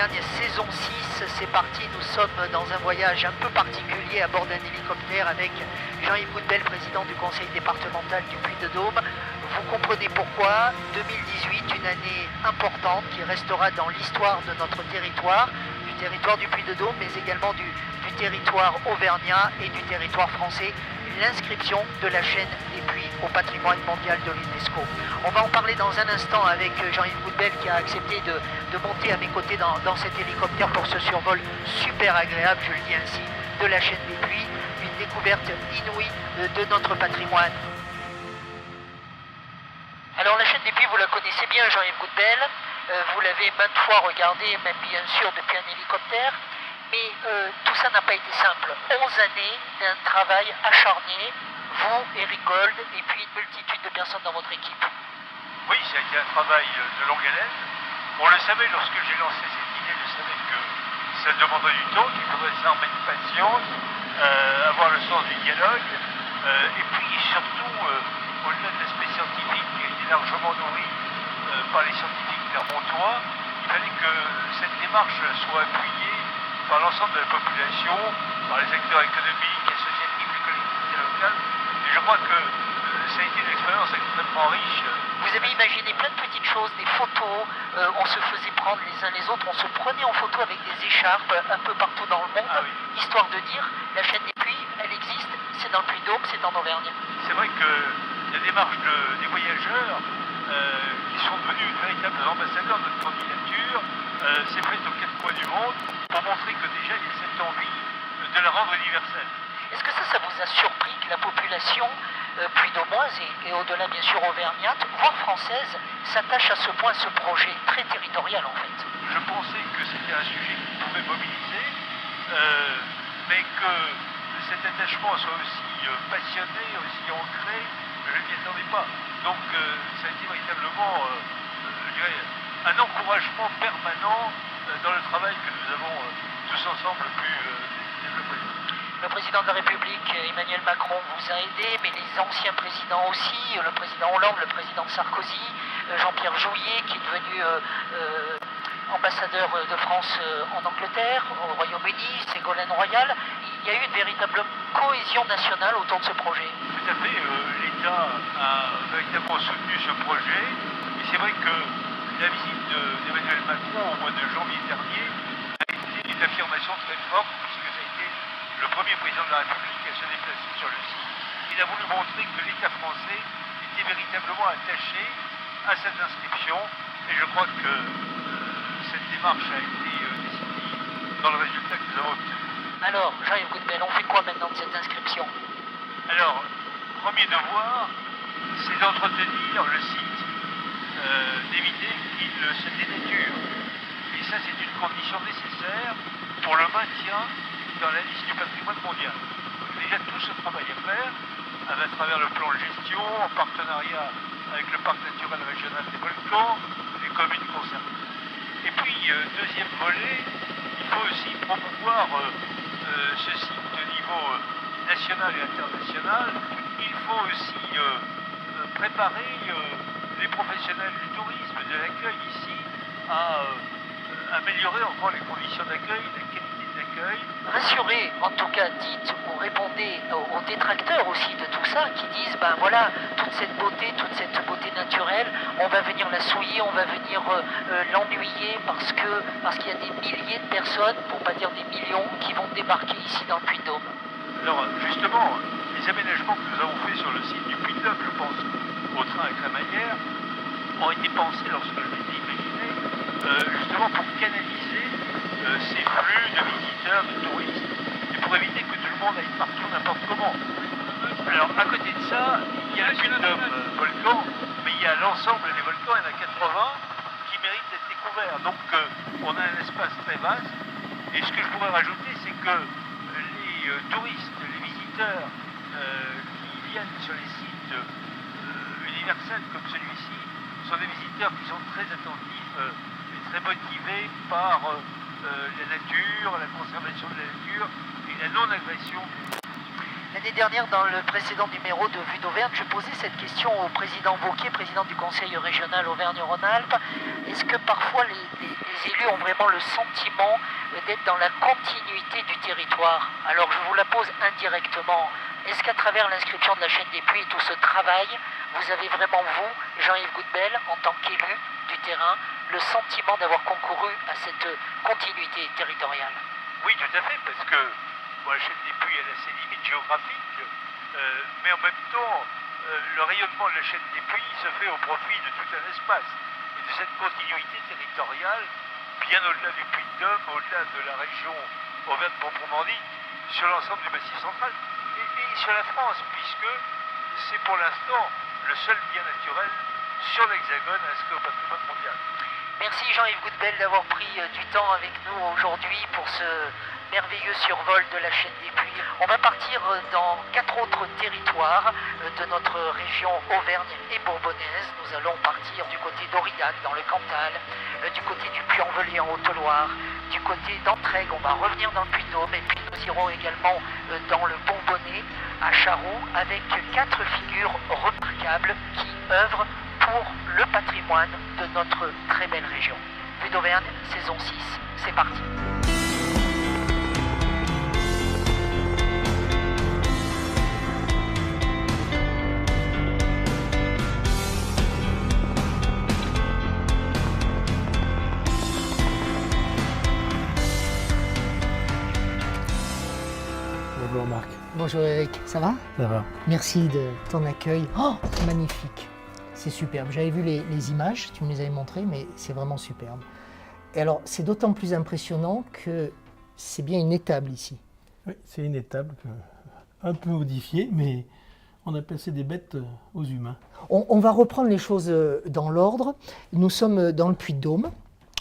Auvergne, saison 6, c'est parti. Nous sommes dans un voyage un peu particulier à bord d'un hélicoptère avec Jean-Yves Goudbel, président du conseil départemental du Puy-de-Dôme. Vous comprenez pourquoi 2018, une année importante qui restera dans l'histoire de notre territoire du Puy-de-Dôme, mais également du territoire auvergnat et du territoire français, l'inscription de la chaîne des Puys au patrimoine mondial de l'UNESCO. On va en parler dans un instant avec Jean-Yves Goudbel qui a accepté de monter à mes côtés dans cet hélicoptère pour ce survol super agréable, je le dis ainsi, de la chaîne des Puys, une découverte inouïe de notre patrimoine. Alors la chaîne des Puys, vous la connaissez bien, Jean-Yves Goudbel, vous l'avez maintes fois regardée, même bien sûr depuis un hélicoptère. Mais tout ça n'a pas été simple. 11 années d'un travail acharné, vous, Eric Gold, et puis une multitude de personnes dans votre équipe. Oui, ça a été un travail de longue haleine. On le savait lorsque j'ai lancé cette idée, je savais que ça demanderait du temps, qu'il faudrait s'armer de patience, avoir le sens du dialogue, et puis surtout, au-delà de l'aspect scientifique qui a été largement nourri par les scientifiques clermontois, il fallait que cette démarche soit appuyée par l'ensemble de la population, par les acteurs économiques, associatifs, les collectivités locales. Et je crois que ça a été une expérience extrêmement riche. Vous avez imaginé plein de petites choses, des photos, on se faisait prendre les uns les autres, on se prenait en photo avec des écharpes un peu partout dans le monde, histoire de dire, la chaîne des Puys, elle existe, c'est dans le Puy-de-Dôme, c'est en Auvergne. C'est vrai que la démarche des voyageurs, qui sont devenus de véritables ambassadeurs de notre candidature, s'est faite aux quatre coins du monde pour montrer que déjà il y a cette envie de la rendre universelle. Est-ce que ça vous a surpris que la population puy-de-dômoise et au-delà bien sûr auvergnate, voire française, s'attache à ce point à ce projet très territorial en fait? Je pensais que c'était un sujet qui pouvait mobiliser, mais que cet attachement soit aussi passionné, aussi ancré, je ne m'y attendais pas. Donc ça a été véritablement, je dirais, un encouragement permanent dans le travail que nous avons tous ensemble pu développer. Le président de la République, Emmanuel Macron, vous a aidé, mais les anciens présidents aussi, le président Hollande, le président Sarkozy, Jean-Pierre Jouyet, qui est devenu ambassadeur de France en Angleterre, au Royaume-Uni, Ségolène Royal. Il y a eu une véritable cohésion nationale autour de ce projet. Tout à fait, l'État a véritablement soutenu ce projet, et c'est vrai que la visite d'Emmanuel Macron au mois de janvier dernier a été une affirmation très forte, puisque ça a été le premier président de la République à se déplacer sur le site. Il a voulu montrer que l'État français était véritablement attaché à cette inscription, et je crois que cette démarche a été décisive dans le résultat que nous avons obtenu. Alors, Jean-Yves Goudbel, on fait quoi maintenant de cette inscription? Alors, premier devoir, c'est d'entretenir le site, d'éviter qu'il se dénature. Et ça, c'est une condition nécessaire pour le maintien dans la liste du patrimoine mondial. Donc, déjà tout ce travail à faire, à travers le plan de gestion, en partenariat avec le parc naturel régional des volcans, les communes concernées. Et puis, deuxième volet, il faut aussi promouvoir ce site au niveau national et international. Il faut aussi préparer les professionnels du tourisme, de l'accueil ici, à améliorer encore les conditions d'accueil, la qualité de l'accueil. Rassurez, en tout cas, dites ou répondez aux détracteurs aussi de tout ça, qui disent, ben voilà, toute cette beauté naturelle, on va venir la souiller, on va venir l'ennuyer parce qu'il y a des milliers de personnes, pour pas dire des millions, qui vont débarquer ici dans le Puy-de-Dôme. Alors justement, les aménagements que nous avons faits sur le site du Puy-de-Dôme, je pense au train à Crémaillère, ont été pensés lorsque je les ai imaginés, justement pour canaliser ces flux de visiteurs, de touristes, et pour éviter que tout le monde aille partout n'importe comment. Alors à côté de ça, il y a le Puy-de-Dôme volcan, mais il y a l'ensemble des volcans, il y en a 80 qui méritent d'être découverts. Donc on a un espace très vaste, et ce que je pourrais rajouter, c'est que les touristes, les visiteurs qui viennent sur les sites universels comme celui-ci sont des visiteurs qui sont très attentifs et très motivés par la nature, la conservation de la nature et la non-agression. L'année dernière, dans le précédent numéro de Vue d'Auvergne, je posais cette question au président Wauquiez, président du conseil régional Auvergne-Rhône-Alpes. Est-ce que parfois les élus ont vraiment le sentiment d'être dans la continuité du territoire? Alors je vous la pose indirectement. Est-ce qu'à travers l'inscription de la chaîne des puits et tout ce travail, vous avez vraiment, vous, Jean-Yves Goudbel, en tant qu'élu du terrain, le sentiment d'avoir concouru à cette continuité territoriale? Oui, tout à fait, parce que la chaîne des puits elle a ses limites géographiques, mais en même temps, le rayonnement de la chaîne des puits se fait au profit de tout un espace. Et de cette continuité territoriale, bien au-delà du Puy-de-Dôme, au-delà de la région Auvergne proprement dit, sur l'ensemble du Massif central, et sur la France, puisque c'est pour l'instant le seul bien naturel sur l'Hexagone inscrit au patrimoine mondial. Merci Jean-Yves Goudbel d'avoir pris du temps avec nous aujourd'hui pour ce merveilleux survol de la chaîne des puits. On va partir dans 4 autres territoires de notre région Auvergne et Bourbonnaise. Nous allons partir du côté d'Aurillac dans le Cantal, du côté du Puy-en-Velay en Haute-Loire, du côté d'Entraigues, on va revenir dans le Puy-de-Dôme et puis nous irons également dans le Bourbonnais à Charroux avec 4 figures remarquables qui œuvrent pour le patrimoine de notre très belle région. Vue d'Auvergne, saison 6, c'est parti. Bonjour Marc. Bonjour Eric, ça va? Ça va. Merci de ton accueil. Oh, magnifique. C'est superbe. J'avais vu les images, tu me les avais montrées, mais c'est vraiment superbe. Et alors, c'est d'autant plus impressionnant que c'est bien une étable ici. Oui, c'est une étable un peu modifiée, mais on a passé des bêtes aux humains. On va reprendre les choses dans l'ordre. Nous sommes dans le Puy-de-Dôme,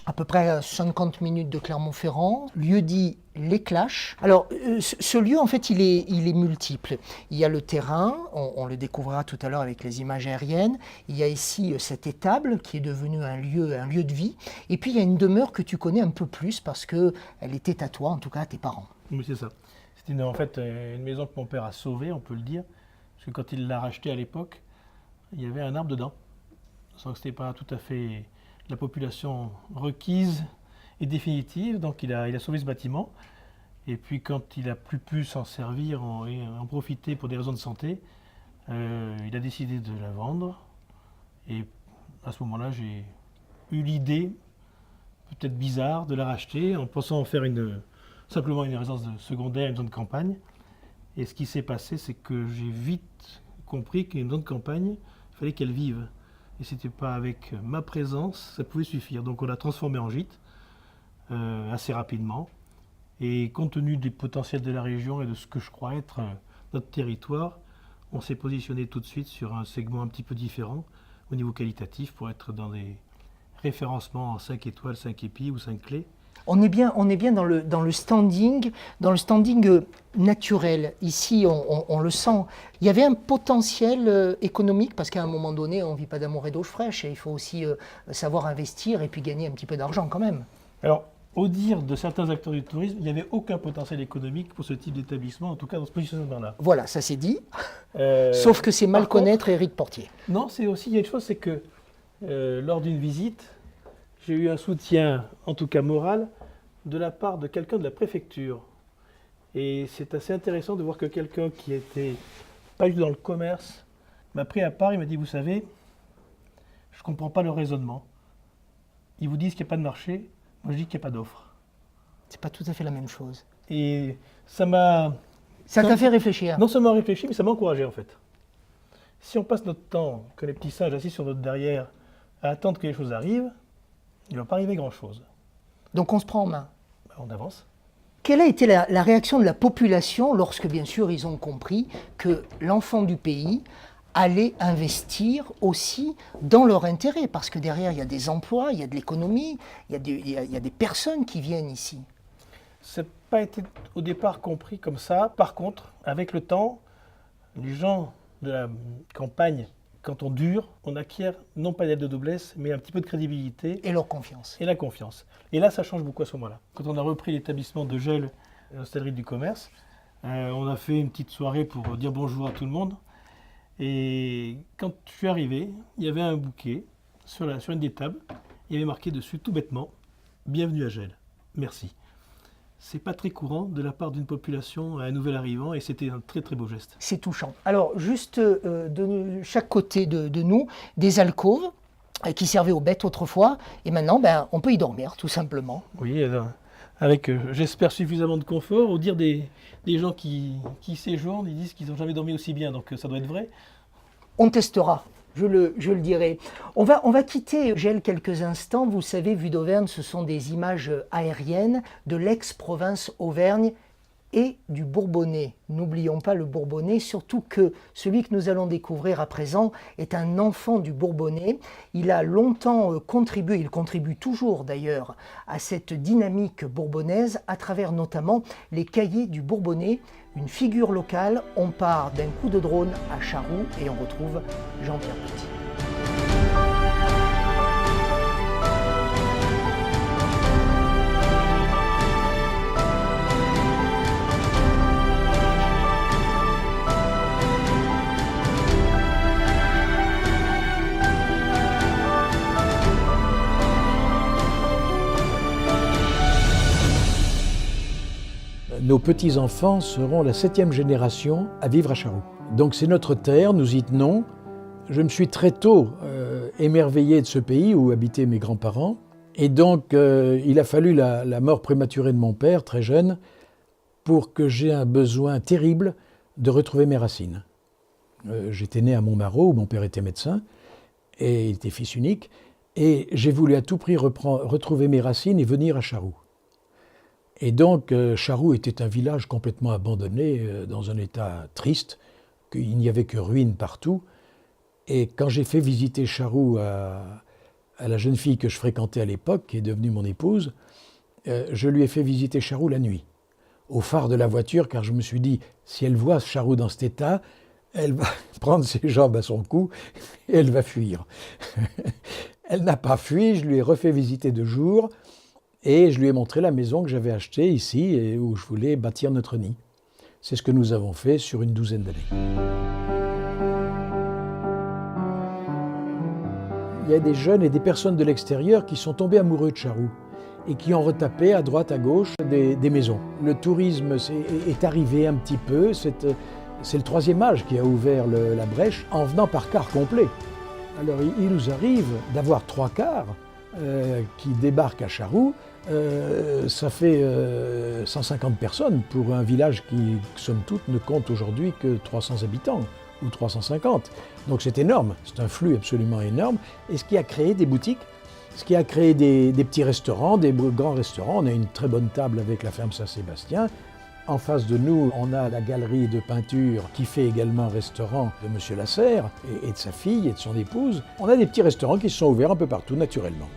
à peu près à 50 minutes de Clermont-Ferrand, lieu dit Les Claches. Alors, ce lieu, en fait, il est multiple. Il y a le terrain, on le découvrira tout à l'heure avec les images aériennes. Il y a ici cette étable qui est devenue un lieu de vie. Et puis, il y a une demeure que tu connais un peu plus parce qu'elle était à toi, en tout cas à tes parents. Oui, c'est ça. C'était en fait une maison que mon père a sauvée, on peut le dire. Parce que quand il l'a rachetée à l'époque, il y avait un arbre dedans. Sans que ce n'était pas tout à fait la population requise et définitive, donc il a sauvé ce bâtiment. Et puis quand il n'a plus pu s'en servir et en profiter pour des raisons de santé, il a décidé de la vendre. Et à ce moment-là, j'ai eu l'idée, peut-être bizarre, de la racheter en pensant en faire simplement une résidence secondaire, une zone de campagne. Et ce qui s'est passé, c'est que j'ai vite compris qu'une zone de campagne, il fallait qu'elle vive. Et c'était pas avec ma présence, ça pouvait suffire. Donc on l'a transformé en gîte assez rapidement. Et compte tenu du potentiel de la région et de ce que je crois être notre territoire, on s'est positionné tout de suite sur un segment un petit peu différent au niveau qualitatif pour être dans des référencements en 5 étoiles, 5 épis ou 5 clés. On est bien dans le standing naturel. Ici, on le sent. Il y avait un potentiel économique parce qu'à un moment donné, on ne vit pas d'amour et d'eau fraîche. Et il faut aussi savoir investir et puis gagner un petit peu d'argent quand même. Alors, au dire de certains acteurs du tourisme, il n'y avait aucun potentiel économique pour ce type d'établissement, en tout cas dans ce positionnement-là. Voilà, ça c'est dit. Sauf que c'est mal connaître Éric Portier. Non, il y a une chose, c'est que lors d'une visite, j'ai eu un soutien, en tout cas moral, de la part de quelqu'un de la préfecture. Et c'est assez intéressant de voir que quelqu'un qui était pas du tout dans le commerce m'a pris à part, il m'a dit, vous savez, je ne comprends pas le raisonnement. Ils vous disent qu'il n'y a pas de marché, moi je dis qu'il n'y a pas d'offre. C'est pas tout à fait la même chose. Et ça m'a... Ça t'a fait réfléchir? Non seulement réfléchi, mais ça m'a encouragé en fait. Si on passe notre temps, comme les petits singes assis sur notre derrière, à attendre que les choses arrivent, il ne va pas arriver grand-chose. Donc on se prend en main. On avance. Quelle a été la réaction de la population lorsque, bien sûr, ils ont compris que l'enfant du pays allait investir aussi dans leur intérêt? Parce que derrière, il y a des emplois, il y a de l'économie, il y a des personnes qui viennent ici. Ça n'a pas été au départ compris comme ça. Par contre, avec le temps, les gens de la campagne, quand on dure, on acquiert non pas l'aide de noblesse, mais un petit peu de crédibilité. Et leur confiance. Et la confiance. Et là, ça change beaucoup à ce moment-là. Quand on a repris l'établissement de Gel, l'hostellerie du commerce, On a fait une petite soirée pour dire bonjour à tout le monde. Et quand je suis arrivé, il y avait un bouquet sur une des tables. Il y avait marqué dessus tout bêtement « Bienvenue à Gelles, merci ». C'est pas très courant de la part d'une population à un nouvel arrivant et c'était un très très beau geste. C'est touchant. Alors juste de chaque côté de nous, des alcôves qui servaient aux bêtes autrefois et maintenant on peut y dormir tout simplement. Oui, avec j'espère suffisamment de confort. Au dire des gens qui séjournent, ils disent qu'ils n'ont jamais dormi aussi bien, donc ça doit être vrai. On testera. Je le dirai. On va quitter Gelles quelques instants. Vous savez, vue d'Auvergne, ce sont des images aériennes de l'ex-province Auvergne et du Bourbonnais. N'oublions pas le Bourbonnais, surtout que celui que nous allons découvrir à présent est un enfant du Bourbonnais. Il a longtemps contribué, il contribue toujours d'ailleurs, à cette dynamique bourbonnaise à travers notamment les cahiers du Bourbonnais, une figure locale. On part d'un coup de drone à Charroux et on retrouve Jean-Pierre Petit. Nos petits-enfants seront la 7e génération à vivre à Charroux. Donc c'est notre terre, nous y tenons. Je me suis très tôt émerveillé de ce pays où habitaient mes grands-parents. Et donc il a fallu la mort prématurée de mon père, très jeune, pour que j'aie un besoin terrible de retrouver mes racines. J'étais né à Montmarault, où mon père était médecin, et il était fils unique. Et j'ai voulu à tout prix retrouver mes racines et venir à Charroux. Et donc, Charroux était un village complètement abandonné, dans un état triste, qu'il n'y avait que ruines partout. Et quand j'ai fait visiter Charroux à la jeune fille que je fréquentais à l'époque, qui est devenue mon épouse, je lui ai fait visiter Charroux la nuit, au phare de la voiture, car je me suis dit, si elle voit Charroux dans cet état, elle va prendre ses jambes à son cou et elle va fuir. Elle n'a pas fui, je lui ai refait visiter de jour. Et je lui ai montré la maison que j'avais achetée ici et où je voulais bâtir notre nid. C'est ce que nous avons fait sur une douzaine d'années. Il y a des jeunes et des personnes de l'extérieur qui sont tombés amoureux de Charroux et qui ont retapé à droite, à gauche des maisons. Le tourisme est arrivé un petit peu, c'est le troisième âge qui a ouvert la brèche en venant par quart complet. Alors il nous arrive d'avoir 3 quarts qui débarquent à Charroux. Ça fait 150 personnes pour un village qui, somme toute, ne compte aujourd'hui que 300 habitants ou 350. Donc c'est énorme, c'est un flux absolument énorme. Et ce qui a créé des boutiques, ce qui a créé des petits restaurants, des grands restaurants. On a une très bonne table avec la ferme Saint-Sébastien. En face de nous, on a la galerie de peinture qui fait également un restaurant de M. Lasserre et de sa fille et de son épouse. On a des petits restaurants qui se sont ouverts un peu partout naturellement.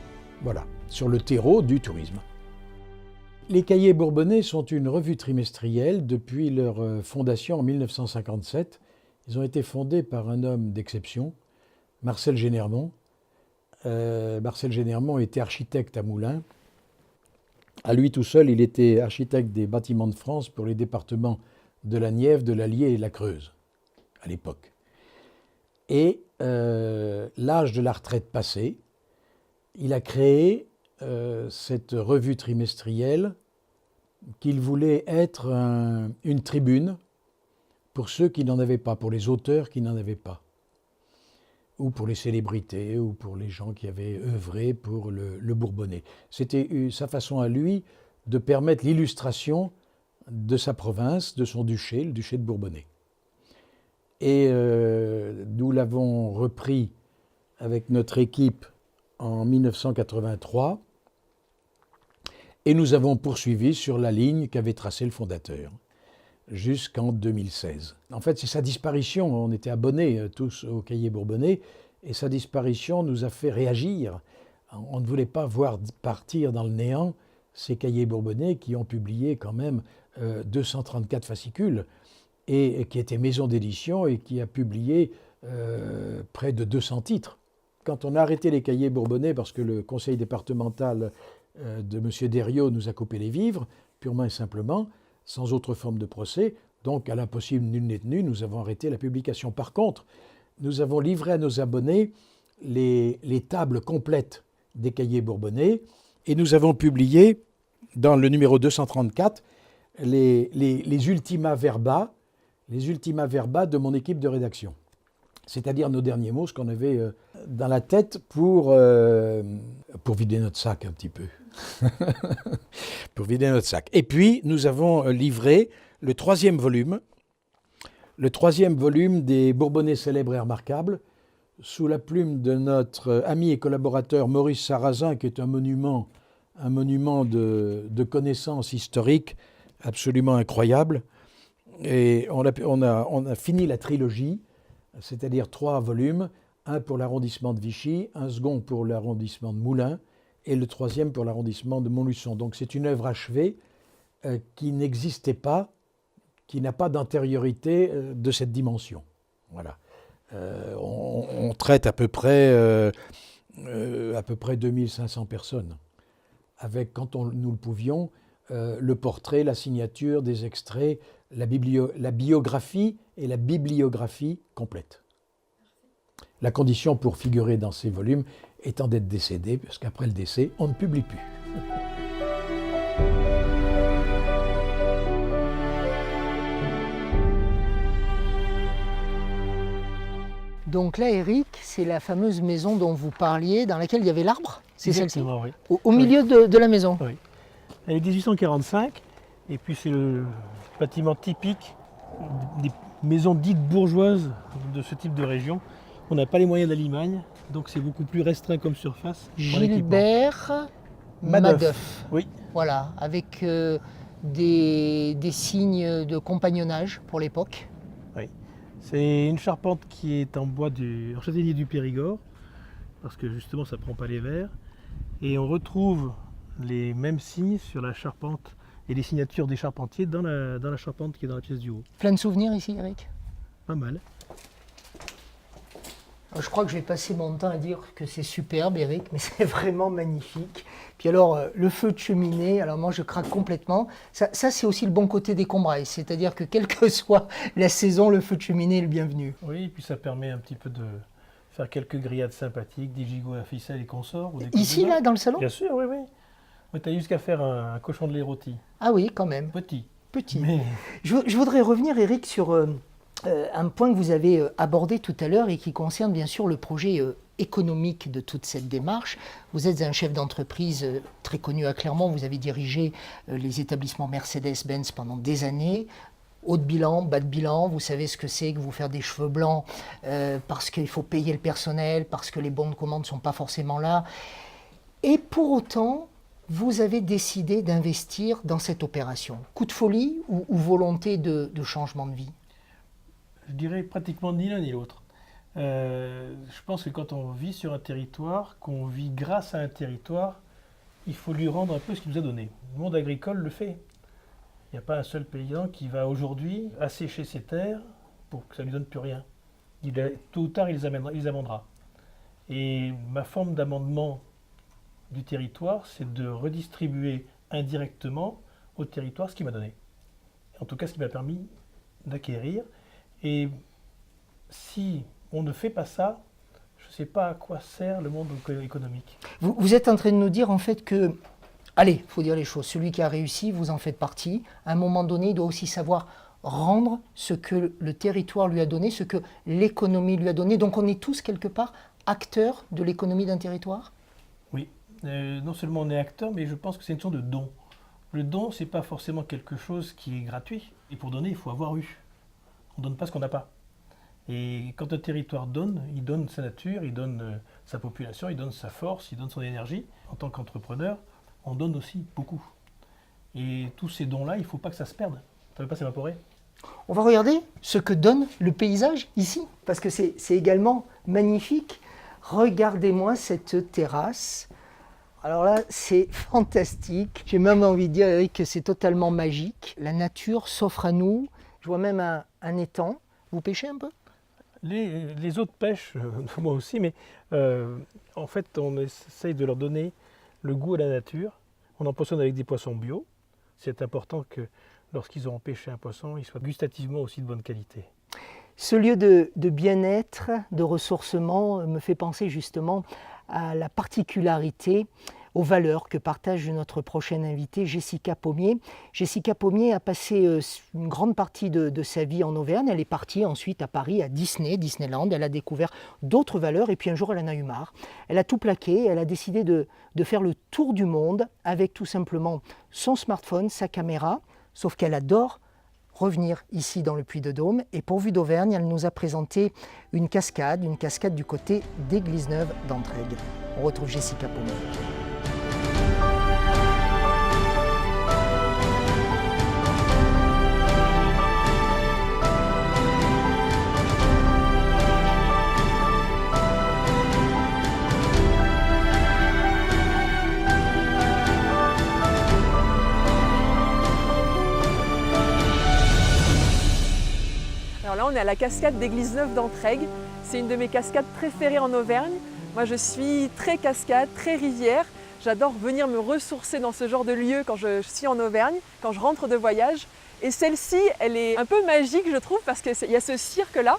Voilà, sur le terreau du tourisme. Les Cahiers Bourbonnais sont une revue trimestrielle depuis leur fondation en 1957. Ils ont été fondés par un homme d'exception, Marcel Génermont. Marcel Génermont était architecte à Moulins. À lui tout seul, il était architecte des bâtiments de France pour les départements de la Nièvre, de l'Allier et de la Creuse, à l'époque. Et l'âge de la retraite passé, il a créé cette revue trimestrielle qu'il voulait être une tribune pour ceux qui n'en avaient pas, pour les auteurs qui n'en avaient pas, ou pour les célébrités, ou pour les gens qui avaient œuvré pour le Bourbonnais. C'était sa façon à lui de permettre l'illustration de sa province, de son duché, le duché de Bourbonnais. Et nous l'avons repris avec notre équipe en 1983, et nous avons poursuivi sur la ligne qu'avait tracée le fondateur, jusqu'en 2016. En fait, c'est sa disparition, on était abonnés tous au Cahier Bourbonnais, et sa disparition nous a fait réagir. On ne voulait pas voir partir dans le néant ces Cahiers Bourbonnais qui ont publié quand même 234 fascicules, et qui était maison d'édition et qui a publié près de 200 titres. Quand on a arrêté les Cahiers Bourbonnais parce que le conseil départemental de M. Deriot nous a coupé les vivres, purement et simplement, sans autre forme de procès, Donc, à l'impossible, nul n'est tenu, nous avons arrêté la publication. Par contre, nous avons livré à nos abonnés les tables complètes des cahiers bourbonnais et nous avons publié, dans le numéro 234, les ultima verba de mon équipe de rédaction. C'est-à-dire nos derniers mots, ce qu'on avait dans la tête pour vider notre sac un petit peu. Pour vider notre sac. Et puis, nous avons livré le troisième volume des Bourbonnais célèbres et remarquables, sous la plume de notre ami et collaborateur Maurice Sarrazin, qui est un monument de connaissances historiques absolument incroyable. Et on a fini la trilogie, c'est-à-dire 3 volumes, un pour l'arrondissement de Vichy, un second pour l'arrondissement de Moulins, et le 3e pour l'arrondissement de Montluçon. Donc c'est une œuvre achevée qui n'existait pas, qui n'a pas d'antériorité de cette dimension. Voilà. On traite à peu près 2500 personnes, avec, quand nous le pouvions, le portrait, la signature, des extraits, la biographie et la bibliographie complète. La condition pour figurer dans ces volumes étant d'être décédé, parce qu'après le décès, on ne publie plus. Donc là, Éric, c'est la fameuse maison dont vous parliez, dans laquelle il y avait l'arbre. C'est celle-ci. Exactement, oui. Au milieu de la maison. Oui. Elle est 1845, et puis c'est le bâtiment typique des maisons dites bourgeoises de ce type de région. On n'a pas les moyens d'Alimagne, donc c'est beaucoup plus restreint comme surface. Gilbert Madoff. Oui. Voilà, avec des signes de compagnonnage pour l'époque. Oui. C'est une charpente qui est en bois en châtaignier du Périgord, parce que justement ça ne prend pas les vers. Et on retrouve les mêmes signes sur la charpente et les signatures des charpentiers dans la charpente qui est dans la pièce du haut. Plein de souvenirs ici, Éric? Pas mal. Je crois que je vais passer mon temps à dire que c'est superbe, Éric, mais c'est vraiment magnifique. Puis alors, le feu de cheminée, alors moi je craque complètement. Ça c'est aussi le bon côté des Combrailles, c'est-à-dire que quelle que soit la saison, le feu de cheminée est le bienvenu. Oui, et puis ça permet un petit peu de faire quelques grillades sympathiques, des gigots à ficelle et consorts. Ou des ici, là, dans le salon? Bien sûr, oui, oui. Tu as jusqu'à faire un cochon de lait rôti. Ah oui, quand même. Petit. Mais... Je voudrais revenir, Éric, sur un point que vous avez abordé tout à l'heure et qui concerne bien sûr le projet économique de toute cette démarche. Vous êtes un chef d'entreprise très connu à Clermont, vous avez dirigé les établissements Mercedes-Benz pendant des années. Haut de bilan, bas de bilan, vous savez ce que c'est que vous faire des cheveux blancs parce qu'il faut payer le personnel, parce que les bons de commande ne sont pas forcément là. Et pour autant, vous avez décidé d'investir dans cette opération. Coup de folie ou volonté de changement de vie? Je dirais pratiquement ni l'un ni l'autre. Je pense que quand on vit sur un territoire, qu'on vit grâce à un territoire, il faut lui rendre un peu ce qu'il nous a donné. Le monde agricole le fait. Il n'y a pas un seul paysan qui va aujourd'hui assécher ses terres pour que ça ne lui donne plus rien. Tôt ou tard, il les amendera. Et ma forme d'amendement du territoire, c'est de redistribuer indirectement au territoire ce qu'il m'a donné. En tout cas, ce qui m'a permis d'acquérir. Et si on ne fait pas ça, je ne sais pas à quoi sert le monde économique. Vous êtes en train de nous dire en fait que, allez, il faut dire les choses, celui qui a réussi, vous en faites partie. À un moment donné, il doit aussi savoir rendre ce que le territoire lui a donné, ce que l'économie lui a donné. Donc on est tous quelque part acteurs de l'économie d'un territoire? Oui, non seulement on est acteur, mais je pense que c'est une sorte de don. Le don, ce n'est pas forcément quelque chose qui est gratuit. Et pour donner, il faut avoir eu. On ne donne pas ce qu'on n'a pas. Et quand un territoire donne, il donne sa nature, il donne sa population, il donne sa force, il donne son énergie. En tant qu'entrepreneur, on donne aussi beaucoup. Et tous ces dons-là, il ne faut pas que ça se perde. Ça ne veut pas s'évaporer. On va regarder ce que donne le paysage ici, parce que c'est également magnifique. Regardez-moi cette terrasse. Alors là, c'est fantastique. J'ai même envie de dire, Éric, que c'est totalement magique. La nature s'offre à nous. Je vois même un étang. Vous pêchez un peu? Les autres pêchent, moi aussi, mais en fait, on essaye de leur donner le goût à la nature. On en poissonne avec des poissons bio. C'est important que lorsqu'ils auront pêché un poisson, il soit gustativement aussi de bonne qualité. Ce lieu de bien-être, de ressourcement me fait penser justement à la particularité, aux valeurs que partage notre prochaine invitée, Jessica Pommier. Jessica Pommier a passé une grande partie de sa vie en Auvergne. Elle est partie ensuite à Paris, à Disneyland. Elle a découvert d'autres valeurs et puis un jour elle en a eu marre. Elle a tout plaqué, elle a décidé de faire le tour du monde avec tout simplement son smartphone, sa caméra, sauf qu'elle adore revenir ici dans le Puy-de-Dôme. Et pour Vue d'Auvergne, elle nous a présenté une cascade du côté d'Église-Neuve d'Entraigues. On retrouve Jessica Pommier. Alors là, on est à la cascade d'Église-Neuve d'Entraigues. C'est une de mes cascades préférées en Auvergne. Moi, je suis très cascade, très rivière. J'adore venir me ressourcer dans ce genre de lieu quand je suis en Auvergne, quand je rentre de voyage. Et celle-ci, elle est un peu magique, je trouve, parce qu'il y a ce cirque-là.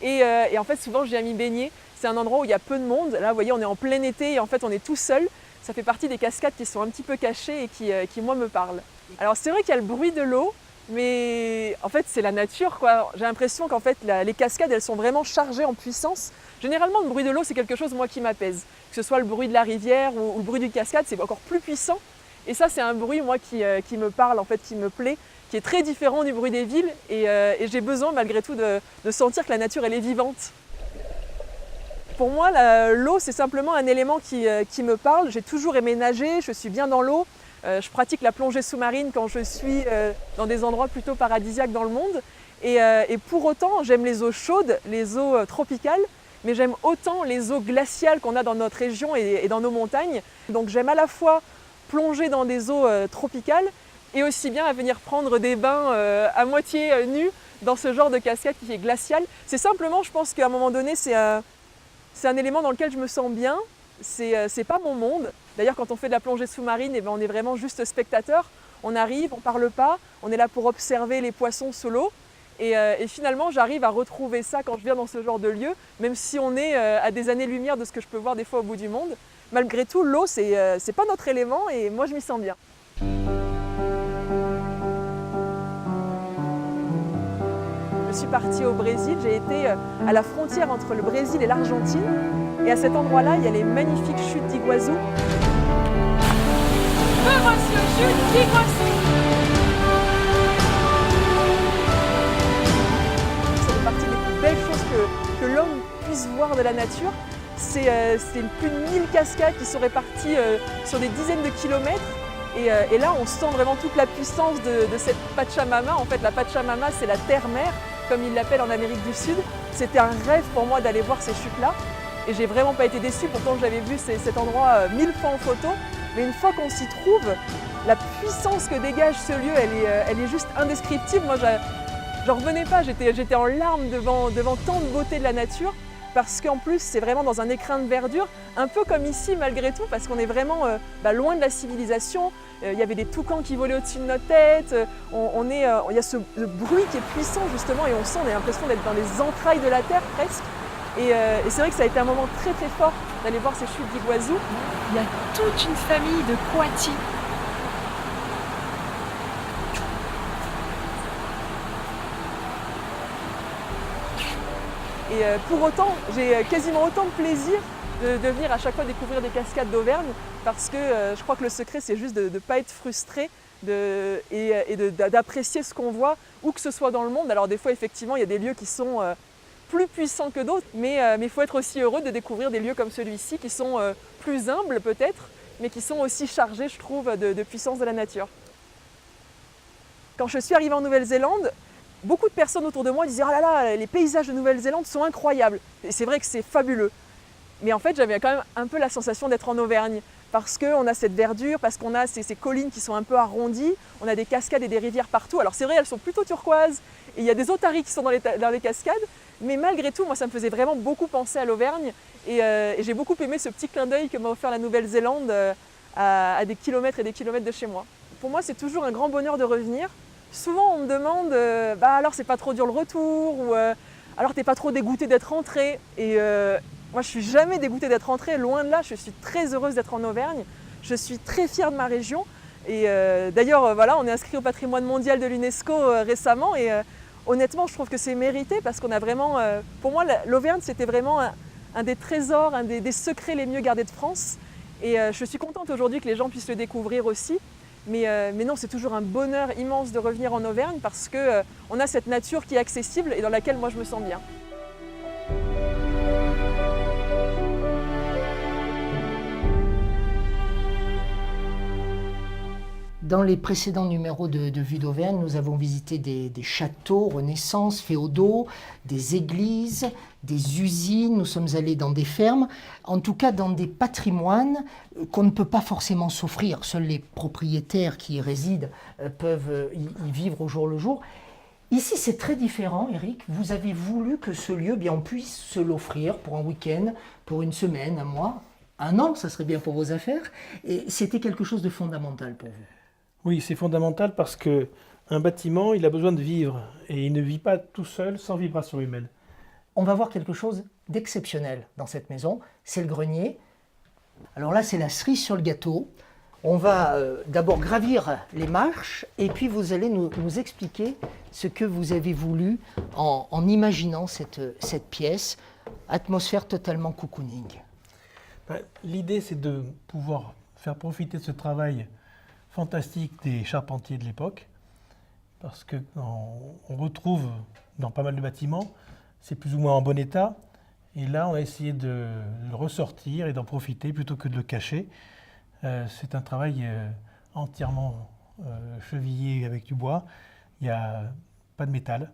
Et en fait, souvent, je viens m'y baigner. C'est un endroit où il y a peu de monde. Là, vous voyez, on est en plein été et en fait, on est tout seul. Ça fait partie des cascades qui sont un petit peu cachées et qui moi, me parlent. Alors, c'est vrai qu'il y a le bruit de l'eau. Mais en fait, c'est la nature, quoi. J'ai l'impression qu'en fait, les cascades, elles sont vraiment chargées en puissance. Généralement, le bruit de l'eau, c'est quelque chose, moi, qui m'apaise. Que ce soit le bruit de la rivière ou le bruit du cascade, c'est encore plus puissant. Et ça, c'est un bruit, moi, qui me parle, en fait, qui me plaît, qui est très différent du bruit des villes. Et j'ai besoin, malgré tout, de sentir que la nature, elle est vivante. Pour moi, l'eau, c'est simplement un élément qui me parle. J'ai toujours aimé nager, je suis bien dans l'eau. Je pratique la plongée sous-marine quand je suis dans des endroits plutôt paradisiaques dans le monde. Et pour autant, j'aime les eaux chaudes, les eaux tropicales, mais j'aime autant les eaux glaciales qu'on a dans notre région et dans nos montagnes. Donc j'aime à la fois plonger dans des eaux tropicales et aussi bien à venir prendre des bains à moitié nus dans ce genre de cascade qui est glaciale. C'est simplement, je pense qu'à un moment donné, c'est un élément dans lequel je me sens bien. C'est pas mon monde. D'ailleurs, quand on fait de la plongée sous-marine, on est vraiment juste spectateur. On arrive, on parle pas, on est là pour observer les poissons sous l'eau. Et finalement, j'arrive à retrouver ça quand je viens dans ce genre de lieu, même si on est à des années-lumière de ce que je peux voir des fois au bout du monde. Malgré tout, l'eau, c'est pas notre élément et moi, je m'y sens bien. Je suis partie au Brésil, j'ai été à la frontière entre le Brésil et l'Argentine. Et à cet endroit-là, il y a les magnifiques chutes d'Iguazu. Monsieur Chute d'Iguazu. Ça fait partie des plus belles choses que l'homme puisse voir de la nature. C'est plus de 1000 cascades qui sont réparties sur des dizaines de kilomètres. Et là, on sent vraiment toute la puissance de cette Pachamama. En fait, la Pachamama, c'est la terre-mère, comme ils l'appellent en Amérique du Sud. C'était un rêve pour moi d'aller voir ces chutes-là. Et j'ai vraiment pas été déçue, pourtant j'avais vu cet endroit 1000 fois en photo. Mais une fois qu'on s'y trouve, la puissance que dégage ce lieu, elle est juste indescriptible. Moi, j'en revenais pas, j'étais en larmes devant tant de beauté de la nature. Parce qu'en plus, c'est vraiment dans un écrin de verdure, un peu comme ici malgré tout, parce qu'on est vraiment loin de la civilisation. Il y avait des toucans qui volaient au-dessus de notre tête. Il y a ce bruit qui est puissant justement, et on a l'impression d'être dans les entrailles de la terre presque. Et c'est vrai que ça a été un moment très très fort d'aller voir ces chutes d'Iguazu. Il y a toute une famille de coati. Et pour autant, j'ai quasiment autant de plaisir de venir à chaque fois découvrir des cascades d'Auvergne parce que je crois que le secret, c'est juste de ne pas être frustré et d'apprécier ce qu'on voit, où que ce soit dans le monde. Alors des fois, effectivement, il y a des lieux qui sont plus puissants que d'autres, mais il faut être aussi heureux de découvrir des lieux comme celui-ci qui sont plus humbles peut-être, mais qui sont aussi chargés, je trouve, de puissance de la nature. Quand je suis arrivée en Nouvelle-Zélande, beaucoup de personnes autour de moi disaient « Ah là là, les paysages de Nouvelle-Zélande sont incroyables !» Et c'est vrai que c'est fabuleux. Mais en fait, j'avais quand même un peu la sensation d'être en Auvergne, parce qu'on a cette verdure, parce qu'on a ces collines qui sont un peu arrondies, on a des cascades et des rivières partout. Alors c'est vrai, elles sont plutôt turquoises, et il y a des otaries qui sont dans les cascades, mais malgré tout, moi ça me faisait vraiment beaucoup penser à l'Auvergne, et j'ai beaucoup aimé ce petit clin d'œil que m'a offert la Nouvelle-Zélande à des kilomètres et des kilomètres de chez moi. Pour moi, c'est toujours un grand bonheur de revenir, Souvent on me demande alors c'est pas trop dur le retour ou alors t'es pas trop dégoûté d'être rentré. Et moi je suis jamais dégoûtée d'être rentrée, loin de là, je suis très heureuse d'être en Auvergne. Je suis très fière de ma région. Et d'ailleurs voilà, on est inscrit au patrimoine mondial de l'UNESCO récemment et honnêtement je trouve que c'est mérité parce qu'on a vraiment, pour moi l'Auvergne c'était vraiment un des trésors, un des secrets les mieux gardés de France. Et je suis contente aujourd'hui que les gens puissent le découvrir aussi. Mais non, c'est toujours un bonheur immense de revenir en Auvergne parce qu'on a cette nature qui est accessible et dans laquelle moi je me sens bien. Dans les précédents numéros de Vue d'Auvergne, nous avons visité des châteaux Renaissance, féodaux, des églises, des usines, nous sommes allés dans des fermes, en tout cas dans des patrimoines qu'on ne peut pas forcément s'offrir. Seuls les propriétaires qui y résident peuvent y vivre au jour le jour. Ici, c'est très différent, Eric. Vous avez voulu que ce lieu, on puisse se l'offrir pour un week-end, pour une semaine, un mois, un an, ça serait bien pour vos affaires. Et c'était quelque chose de fondamental pour vous. Oui, c'est fondamental parce qu'un bâtiment, il a besoin de vivre et il ne vit pas tout seul sans vibration humaine. On va voir quelque chose d'exceptionnel dans cette maison, c'est le grenier. Alors là, c'est la cerise sur le gâteau. On va d'abord gravir les marches et puis vous allez nous expliquer ce que vous avez voulu en imaginant cette pièce, atmosphère totalement cocooning. L'idée, c'est de pouvoir faire profiter de ce travail fantastique des charpentiers de l'époque, parce qu'on retrouve dans pas mal de bâtiments, c'est plus ou moins en bon état, et là on a essayé de le ressortir et d'en profiter plutôt que de le cacher. C'est un travail entièrement chevillé avec du bois, il n'y a pas de métal,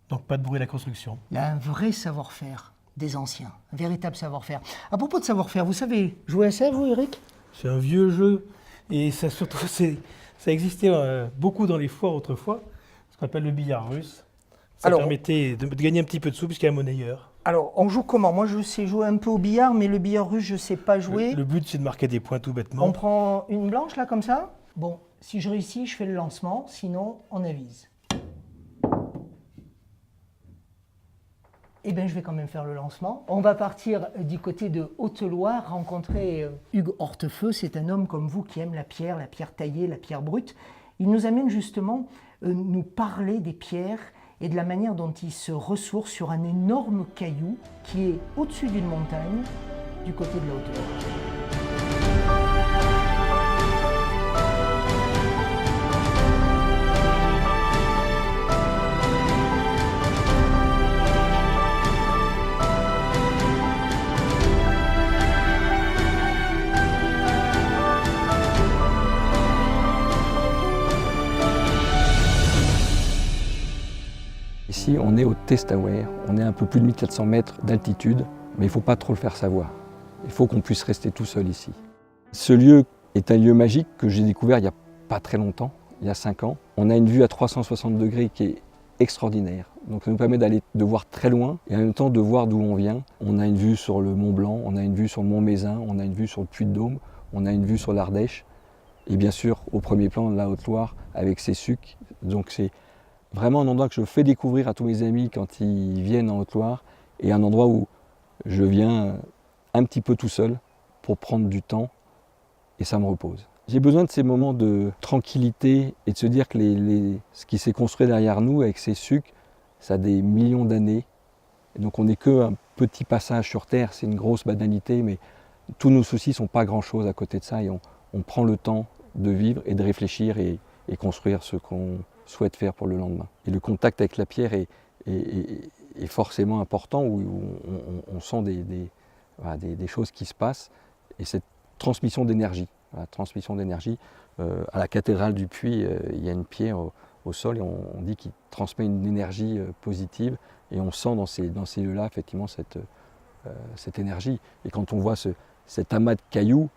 donc pas de bruit à la construction. Il y a un vrai savoir-faire des anciens, un véritable savoir-faire. À propos de savoir-faire, vous savez jouer à ça, vous, Eric ? C'est un vieux jeu. Et ça, surtout, ça existait beaucoup dans les foires autrefois, ce qu'on appelle le billard russe. Ça permettait de gagner un petit peu de sous puisqu'il y a un monnayeur. Alors, on joue comment ? Moi, je sais jouer un peu au billard, mais le billard russe, je ne sais pas jouer. Le but, c'est de marquer des points tout bêtement. On prend une blanche, là, comme ça ? Bon, si je réussis, je fais le lancement, sinon, on avise. Eh bien, je vais quand même faire le lancement. On va partir du côté de Haute-Loire, rencontrer Hugues Hortefeux. C'est un homme comme vous qui aime la pierre taillée, la pierre brute. Il nous amène justement nous parler des pierres et de la manière dont il se ressource sur un énorme caillou qui est au-dessus d'une montagne, du côté de la Haute-Loire. Ici, on est au Testaware, on est à un peu plus de 1400 mètres d'altitude, mais il ne faut pas trop le faire savoir. Il faut qu'on puisse rester tout seul ici. Ce lieu est un lieu magique que j'ai découvert il n'y a pas très longtemps, il y a 5 ans. On a une vue à 360 degrés qui est extraordinaire. Donc ça nous permet de voir très loin et en même temps de voir d'où on vient. On a une vue sur le Mont Blanc, on a une vue sur le Mont Mézin, on a une vue sur le Puy-de-Dôme, on a une vue sur l'Ardèche et bien sûr au premier plan la Haute-Loire avec ses sucs. Donc c'est vraiment un endroit que je fais découvrir à tous mes amis quand ils viennent en Haute-Loire et un endroit où je viens un petit peu tout seul pour prendre du temps et ça me repose. J'ai besoin de ces moments de tranquillité et de se dire que ce qui s'est construit derrière nous avec ces sucs, ça a des millions d'années. Et donc on n'est qu'un petit passage sur Terre, c'est une grosse banalité, mais tous nos soucis ne sont pas grand-chose à côté de ça et on prend le temps de vivre et de réfléchir et construire ce qu'on souhaite faire pour le lendemain. Et le contact avec la pierre est forcément important, où on sent des choses qui se passent, et cette transmission d'énergie. La transmission d'énergie, à la cathédrale du Puy, il y a une pierre au sol, et on dit qu'il transmet une énergie positive, et on sent dans ces lieux-là, effectivement, cette énergie. Et quand on voit cet amas de cailloux,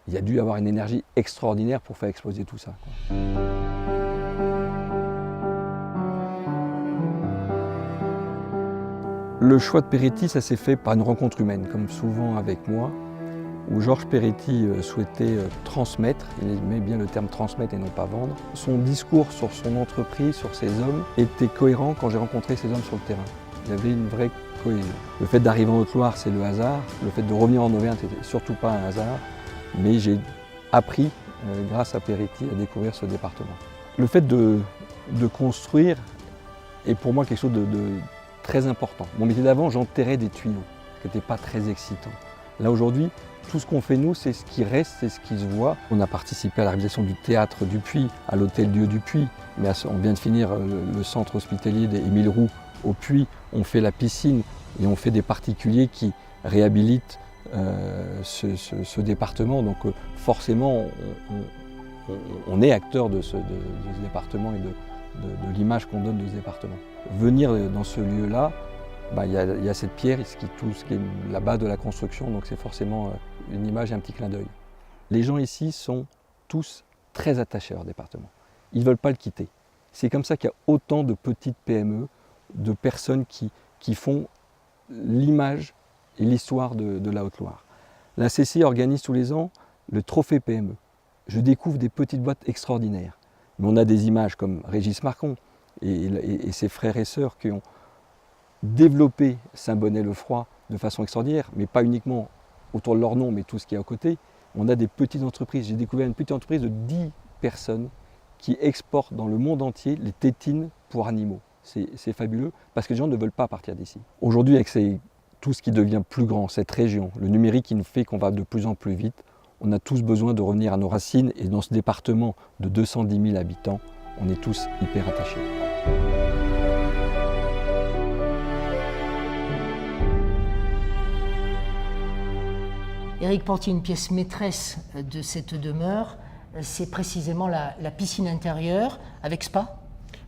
il y a dû avoir une énergie extraordinaire pour faire exploser tout ça, quoi. Le choix de Peretti, ça s'est fait par une rencontre humaine, comme souvent avec moi. où Georges Peretti souhaitait transmettre, il aimait bien le terme transmettre et non pas vendre. Son discours sur son entreprise, sur ses hommes, était cohérent quand j'ai rencontré ces hommes sur le terrain. Il y avait une vraie cohésion. Le fait d'arriver en Haute-Loire, c'est le hasard. Le fait de revenir en Auvergne, c'était surtout pas un hasard. Mais j'ai appris, grâce à Peretti, à découvrir ce département. Le fait de construire est pour moi quelque chose de très important. Mon métier d'avant, j'enterrais des tuyaux, ce qui n'était pas très excitant. Là aujourd'hui, tout ce qu'on fait nous, c'est ce qui reste, c'est ce qui se voit. On a participé à la réalisation du théâtre du Puy, à l'hôtel-dieu du Puy, mais on vient de finir le centre hospitalier d'Émile Roux au Puy. On fait la piscine et on fait des particuliers qui réhabilitent ce département. Donc forcément, on est acteur de ce département et de l'image qu'on donne de ce département. Venir dans ce lieu-là, il y a cette pierre, ce qui est la base de la construction, donc c'est forcément une image et un petit clin d'œil. Les gens ici sont tous très attachés à leur département. Ils ne veulent pas le quitter. C'est comme ça qu'il y a autant de petites PME, de personnes qui font l'image et l'histoire de la Haute-Loire. La CCI organise tous les ans le trophée PME. Je découvre des petites boîtes extraordinaires. Mais on a des images comme Régis Marcon et ses frères et sœurs qui ont développé Saint-Bonnet-le-Froid de façon extraordinaire, mais pas uniquement autour de leur nom, mais tout ce qui est à côté. On a des petites entreprises. J'ai découvert une petite entreprise de 10 personnes qui exportent dans le monde entier les tétines pour animaux. C'est fabuleux parce que les gens ne veulent pas partir d'ici. Aujourd'hui, avec tout ce qui devient plus grand, cette région, le numérique qui nous fait qu'on va de plus en plus vite, on a tous besoin de revenir à nos racines et dans ce département de 210 000 habitants, on est tous hyper attachés. Éric Portier, une pièce maîtresse de cette demeure, c'est précisément la piscine intérieure avec spa.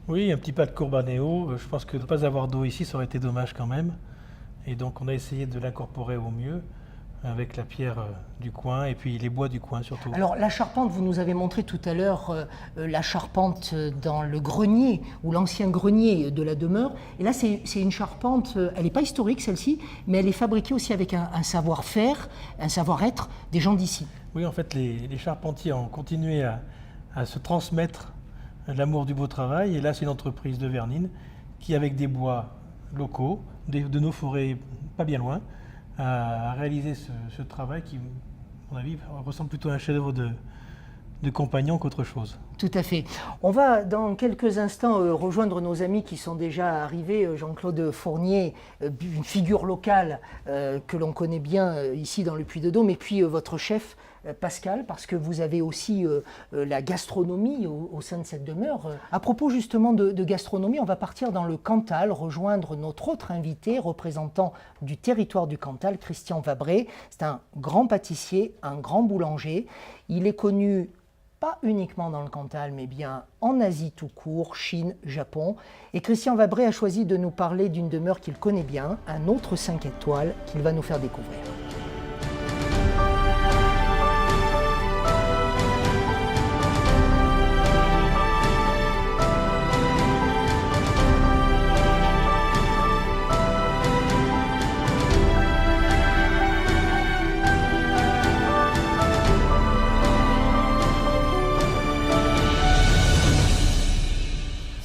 Oui, un petit pas de Courbanéo. Je pense que de ne pas avoir d'eau ici, ça aurait été dommage quand même. Et donc on a essayé de l'incorporer au mieux avec la pierre du coin et puis les bois du coin surtout. Alors la charpente, vous nous avez montré tout à l'heure la charpente dans le grenier ou l'ancien grenier de la demeure. Et là c'est une charpente, elle n'est pas historique celle-ci, mais elle est fabriquée aussi avec un savoir-faire, un savoir-être des gens d'ici. Oui, en fait les charpentiers ont continué à se transmettre l'amour du beau travail. Et là c'est une entreprise de Vernines qui avec des bois locaux, de nos forêts pas bien loin, à réaliser ce travail qui, à mon avis, ressemble plutôt à un chef-d'œuvre de compagnon qu'autre chose. Tout à fait. On va dans quelques instants rejoindre nos amis qui sont déjà arrivés. Jean-Claude Fournier, une figure locale que l'on connaît bien ici dans le Puy-de-Dôme, et puis votre chef Pascal, parce que vous avez aussi la gastronomie au sein de cette demeure. À propos justement de gastronomie, on va partir dans le Cantal, rejoindre notre autre invité, représentant du territoire du Cantal, Christian Vabré. C'est un grand pâtissier, un grand boulanger. Il est connu pas uniquement dans le Cantal, mais bien en Asie tout court, Chine, Japon. Et Christian Vabré a choisi de nous parler d'une demeure qu'il connaît bien, un autre 5 étoiles qu'il va nous faire découvrir.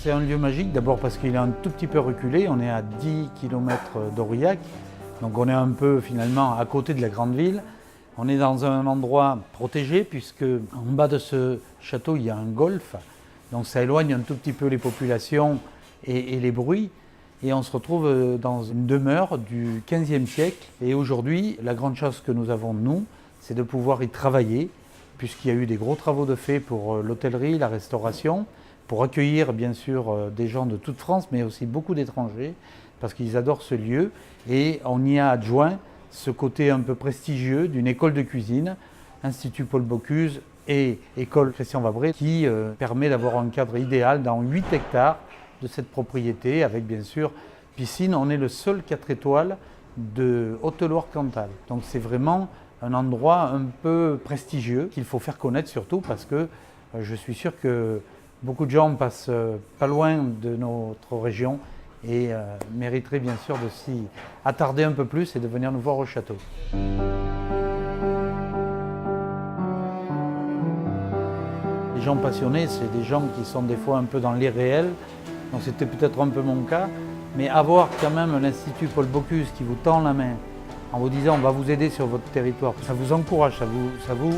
C'est un lieu magique, d'abord parce qu'il est un tout petit peu reculé, on est à 10 km d'Aurillac, donc on est un peu finalement à côté de la grande ville. On est dans un endroit protégé puisque en bas de ce château il y a un golfe, donc ça éloigne un tout petit peu les populations et les bruits. Et on se retrouve dans une demeure du XVe siècle. Et aujourd'hui, la grande chance que nous avons, nous, c'est de pouvoir y travailler, puisqu'il y a eu des gros travaux de fait pour l'hôtellerie, la restauration, pour accueillir bien sûr des gens de toute France, mais aussi beaucoup d'étrangers, parce qu'ils adorent ce lieu. Et on y a adjoint ce côté un peu prestigieux d'une école de cuisine, Institut Paul Bocuse et école Christian Vabré, qui permet d'avoir un cadre idéal dans 8 hectares de cette propriété, avec bien sûr piscine. On est le seul 4 étoiles de Haute-Loire-Cantal. Donc c'est vraiment un endroit un peu prestigieux qu'il faut faire connaître, surtout parce que je suis sûr que beaucoup de gens passent pas loin de notre région et mériteraient bien sûr de s'y attarder un peu plus et de venir nous voir au château. gens passionnés, c'est des gens qui sont des fois un peu dans l'irréel. Donc c'était peut-être un peu mon cas. Mais avoir quand même l'Institut Paul Bocuse qui vous tend la main en vous disant on va vous aider sur votre territoire, ça vous encourage, ça vous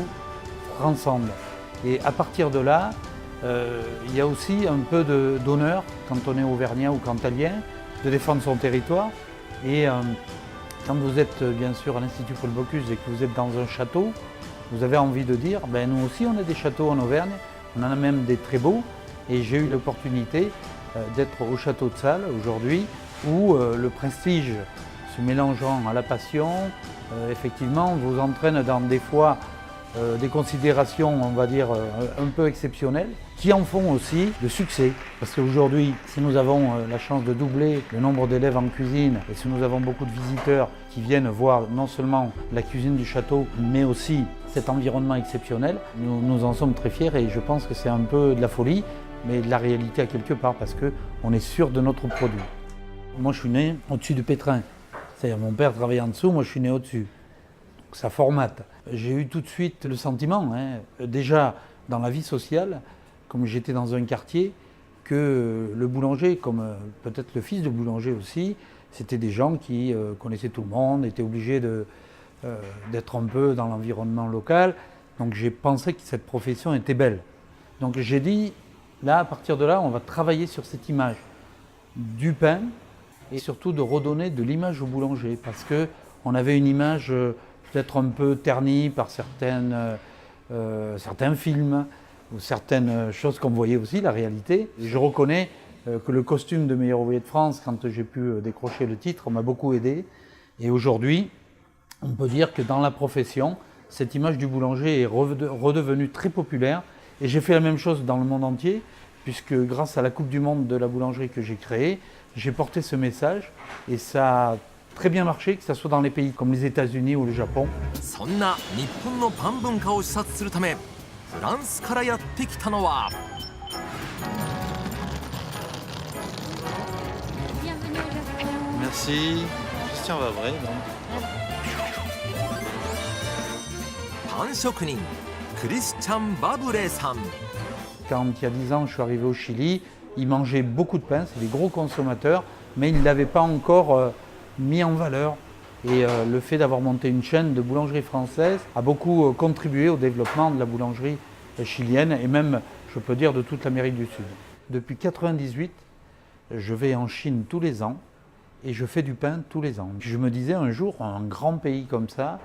rassemble. Et à partir de là, il y a aussi un peu d'honneur quand on est auvergnat ou cantalien, de défendre son territoire. Et quand vous êtes bien sûr à l'Institut Paul Bocuse et que vous êtes dans un château, vous avez envie de dire, ben, nous aussi on a des châteaux en Auvergne, on en a même des très beaux. Et j'ai eu l'opportunité d'être au château de Salles aujourd'hui, où le prestige se mélangeant à la passion, effectivement, vous entraîne dans des fois des considérations, on va dire, un peu exceptionnelles, qui en font aussi le succès. Parce qu'aujourd'hui, si nous avons la chance de doubler le nombre d'élèves en cuisine, et si nous avons beaucoup de visiteurs qui viennent voir non seulement la cuisine du château, mais aussi cet environnement exceptionnel, nous en sommes très fiers et je pense que c'est un peu de la folie, mais de la réalité à quelque part, parce qu'on est sûr de notre produit. Moi, je suis né au-dessus du pétrin. C'est-à-dire, mon père travaillait en dessous, moi je suis né au-dessus. Donc ça formate. J'ai eu tout de suite le sentiment, déjà dans la vie sociale, comme j'étais dans un quartier, que le boulanger, comme peut-être le fils de boulanger aussi, c'était des gens qui connaissaient tout le monde, étaient obligés d'être un peu dans l'environnement local. Donc j'ai pensé que cette profession était belle. Donc j'ai dit, là, à partir de là, on va travailler sur cette image du pain et surtout de redonner de l'image au boulanger, parce qu'on avait une image peut-être un peu ternie par certains films ou certaines choses qu'on voyait aussi, la réalité. Je reconnais que le costume de meilleur ouvrier de France, quand j'ai pu décrocher le titre, m'a beaucoup aidé. Et aujourd'hui, on peut dire que dans la profession, cette image du boulanger est redevenue très populaire. Et j'ai fait la même chose dans le monde entier, puisque grâce à la Coupe du Monde de la boulangerie que j'ai créée, j'ai porté ce message et ça a très bien marché, que ce soit dans les pays comme les États-Unis ou le Japon. そんな日本のパン文化を視察するため、フランスからやってきたのは。Merci, Christian Vavray. パン職人、クリスチャン・バブレさん。Quand il y a 10 ans, je suis arrivé au Chili, ils mangeaient beaucoup de pain, c'est des gros consommateurs, mais ils ne l'avaient pas encore mis en valeur. Et le fait d'avoir monté une chaîne de boulangerie française a beaucoup contribué au développement de la boulangerie chilienne et même, je peux dire, de toute l'Amérique du Sud. Depuis 1998, je vais en Chine tous les ans et je fais du pain tous les ans. Je me disais un jour, un grand pays comme ça,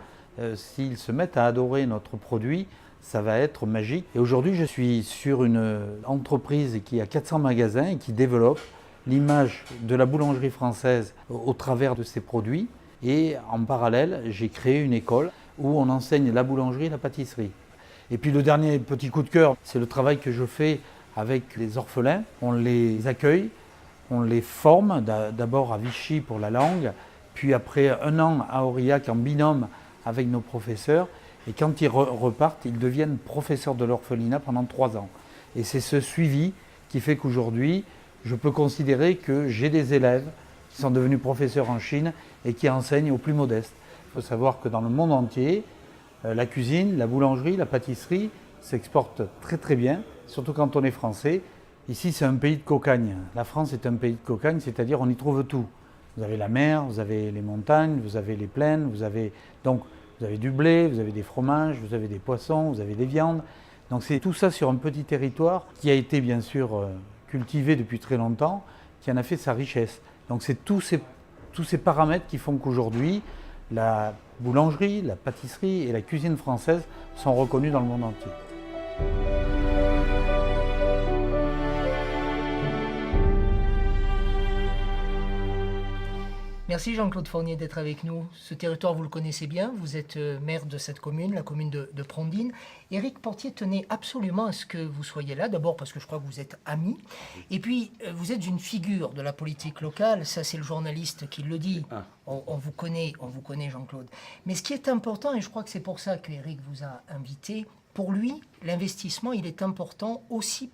s'ils se mettent à adorer notre produit, ça va être magique. Et aujourd'hui, je suis sur une entreprise qui a 400 magasins et qui développe l'image de la boulangerie française au travers de ses produits. Et en parallèle, j'ai créé une école où on enseigne la boulangerie et la pâtisserie. Et puis le dernier petit coup de cœur, c'est le travail que je fais avec les orphelins. On les accueille, on les forme, d'abord à Vichy pour la langue, puis après 1 an à Aurillac en binôme avec nos professeurs. Et quand ils repartent, ils deviennent professeurs de l'orphelinat pendant 3 ans. Et c'est ce suivi qui fait qu'aujourd'hui, je peux considérer que j'ai des élèves qui sont devenus professeurs en Chine et qui enseignent aux plus modestes. Il faut savoir que dans le monde entier, la cuisine, la boulangerie, la pâtisserie s'exportent très très bien, surtout quand on est français. Ici, c'est un pays de cocagne. La France est un pays de cocagne, c'est-à-dire on y trouve tout. Vous avez la mer, vous avez les montagnes, vous avez les plaines, vous avez du blé, vous avez des fromages, vous avez des poissons, vous avez des viandes. Donc c'est tout ça sur un petit territoire qui a été bien sûr cultivé depuis très longtemps, qui en a fait sa richesse. Donc c'est tous ces paramètres qui font qu'aujourd'hui, la boulangerie, la pâtisserie et la cuisine française sont reconnues dans le monde entier. Merci Jean-Claude Fournier d'être avec nous. Ce territoire, vous le connaissez bien, vous êtes maire de cette commune, la commune de Prondines. Éric Portier tenait absolument à ce que vous soyez là, d'abord parce que je crois que vous êtes ami, et puis vous êtes une figure de la politique locale, ça c'est le journaliste qui le dit. On vous connaît Jean-Claude. Mais ce qui est important, et je crois que c'est pour ça qu'Éric vous a invité, pour lui, l'investissement, il est important aussi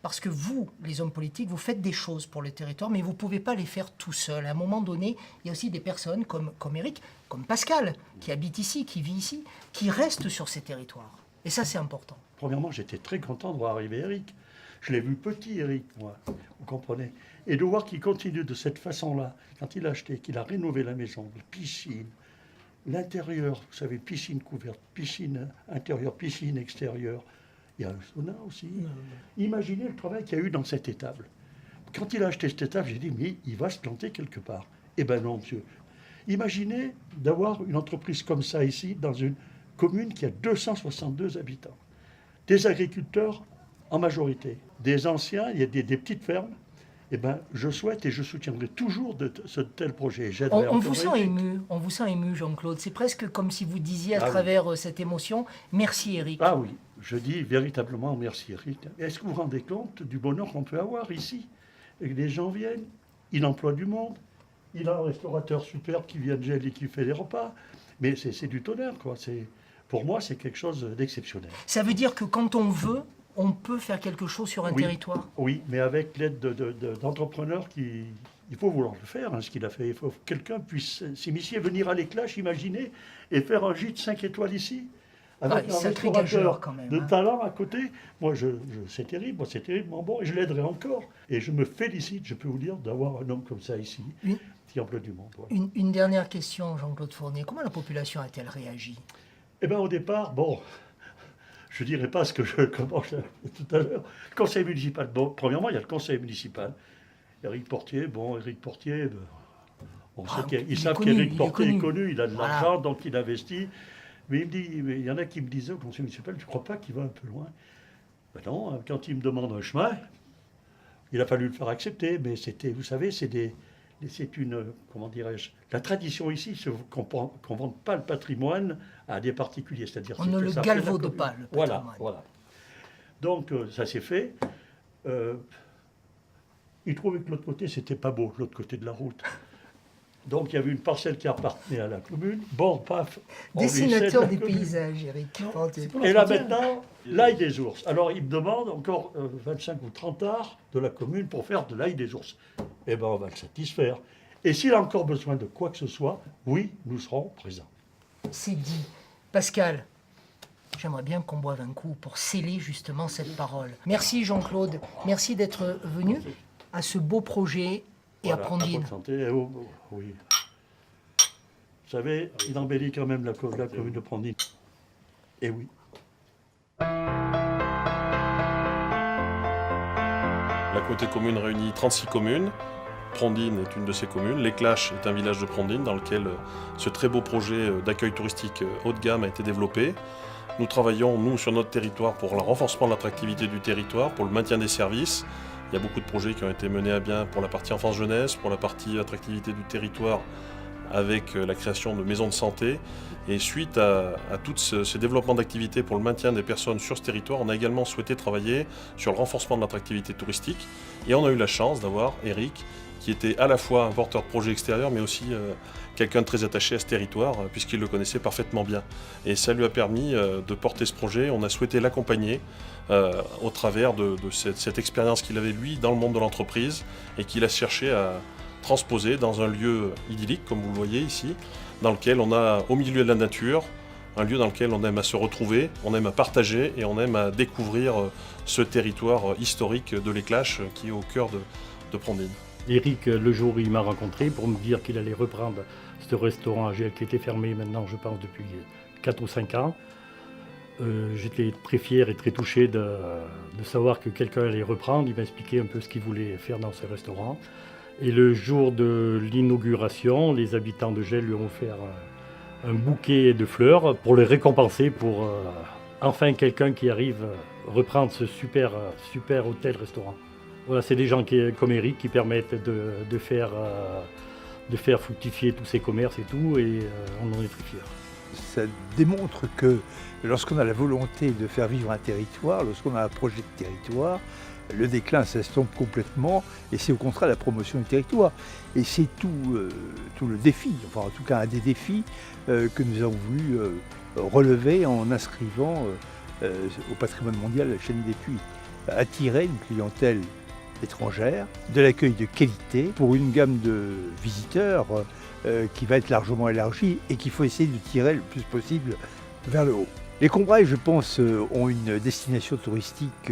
parce que vous, les hommes politiques, vous faites des choses pour le territoire, mais vous ne pouvez pas les faire tout seul. À un moment donné, il y a aussi des personnes comme Éric, comme Pascal, qui habite ici, qui vit ici, qui restent sur ces territoires. Et ça, c'est important. Premièrement, j'étais très content de voir arriver Eric. Je l'ai vu petit, Eric, moi, vous comprenez. Et de voir qu'il continue de cette façon-là, quand il a acheté, qu'il a rénové la maison, la piscine, l'intérieur, vous savez, piscine couverte, piscine intérieure, piscine extérieure. Il y a un sauna aussi. Imaginez le travail qu'il y a eu dans cette étable. Quand il a acheté cette étable, j'ai dit, mais il va se planter quelque part. Eh bien non, monsieur. Imaginez d'avoir une entreprise comme ça ici, dans une commune qui a 262 habitants. Des agriculteurs en majorité, des anciens, il y a des petites fermes. Eh ben, je souhaite et je soutiendrai toujours ce tel projet. On vous sent ému, Jean-Claude. C'est presque comme si vous disiez à travers cette émotion, merci Eric. Ah oui, je dis véritablement merci Eric. Est-ce que vous vous rendez compte du bonheur qu'on peut avoir ici? Et que les gens viennent, il emploie du monde, il a un restaurateur superbe qui vient de Gênes et qui fait les repas. Mais c'est du tonnerre, quoi. Pour moi, c'est quelque chose d'exceptionnel. Ça veut dire que quand on veut, on peut faire quelque chose sur un territoire? Oui, mais avec l'aide d'entrepreneurs qui... Il faut vouloir le faire, hein, ce qu'il a fait. Il faut que quelqu'un puisse s'immiscer, venir à l'Éclache, imaginer, et faire un gîte 5 étoiles ici, avec un restaurateur de talent à côté. Moi, c'est terrible, mon bon, et je l'aiderai encore. Et je me félicite, je peux vous dire, d'avoir un homme comme ça ici, qui emploie du monde. Voilà. Une dernière question, Jean-Claude Fournier. Comment la population a-t-elle réagi? Eh bien, au départ, bon... Je ne dirais pas ce que je commence tout à l'heure. Le conseil municipal, bon, premièrement, il y a le conseil municipal. Eric Portier, on sait qu'ils savent qu'Eric Portier est connu, il a de l'argent, donc il investit. Mais il y en a qui me disaient au conseil municipal, tu ne crois pas qu'il va un peu loin? Ben non, quand il me demande un chemin, il a fallu le faire accepter, mais c'était, vous savez, c'est une, comment dirais-je, la tradition ici, c'est qu'on ne vende pas le patrimoine à des particuliers, c'est-à-dire on ne le galvaude pas, le patrimoine. Voilà. Donc ça s'est fait. Il trouvait que l'autre côté, c'était pas beau, l'autre côté de la route. Donc il y avait une parcelle qui appartenait à la commune. Bon, paf. Dessinateur des paysages, Eric. Et là maintenant, l'ail des ours. Alors il me demande encore 25 ou 30 arts de la commune pour faire de l'ail des ours. Eh bien, on va le satisfaire. Et s'il a encore besoin de quoi que ce soit, oui, nous serons présents. C'est dit. Pascal, j'aimerais bien qu'on boive un coup pour sceller justement cette parole. Merci Jean-Claude. Merci d'être venu à ce beau projet. Et à Prandine. Oui. Vous savez, il embellit quand même la commune de Prandine. Et oui. La communauté de communes réunit 36 communes. Prandine est une de ces communes. L'Éclache est un village de Prandine dans lequel ce très beau projet d'accueil touristique haut de gamme a été développé. Nous travaillons, nous, sur notre territoire pour le renforcement de l'attractivité du territoire, pour le maintien des services. Il y a beaucoup de projets qui ont été menés à bien pour la partie enfance-jeunesse, pour la partie attractivité du territoire avec la création de maisons de santé. Et suite à tous ces développements d'activités pour le maintien des personnes sur ce territoire, on a également souhaité travailler sur le renforcement de l'attractivité touristique. Et on a eu la chance d'avoir Eric, qui était à la fois un porteur de projet extérieur, mais aussi quelqu'un de très attaché à ce territoire, puisqu'il le connaissait parfaitement bien. Et ça lui a permis de porter ce projet. On a souhaité l'accompagner au travers de cette expérience qu'il avait, lui, dans le monde de l'entreprise, et qu'il a cherché à transposer dans un lieu idyllique, comme vous le voyez ici, dans lequel on a, au milieu de la nature, un lieu dans lequel on aime à se retrouver, on aime à partager et on aime à découvrir ce territoire historique de l'Éclache qui est au cœur de Prandine. Eric, le jour où il m'a rencontré pour me dire qu'il allait reprendre ce restaurant à Gênes qui était fermé maintenant, je pense, depuis 4 ou 5 ans, j'étais très fier et très touché de savoir que quelqu'un allait reprendre. Il m'a expliqué un peu ce qu'il voulait faire dans ce restaurant. Et le jour de l'inauguration, les habitants de Gênes lui ont offert un bouquet de fleurs pour le récompenser pour enfin quelqu'un qui arrive à reprendre ce super hôtel-restaurant. Voilà, c'est des gens comme Eric qui permettent de faire fructifier tous ces commerces et tout, et on en est très fiers. Ça démontre que lorsqu'on a la volonté de faire vivre un territoire, lorsqu'on a un projet de territoire, le déclin s'estompe complètement, et c'est au contraire la promotion du territoire. Et c'est tout le défi, enfin en tout cas un des défis que nous avons voulu relever en inscrivant au patrimoine mondial la chaîne des Puits. Attirer une clientèle étrangère, de l'accueil de qualité pour une gamme de visiteurs qui va être largement élargie et qu'il faut essayer de tirer le plus possible vers le haut. Les Combrailles, je pense, ont une destination touristique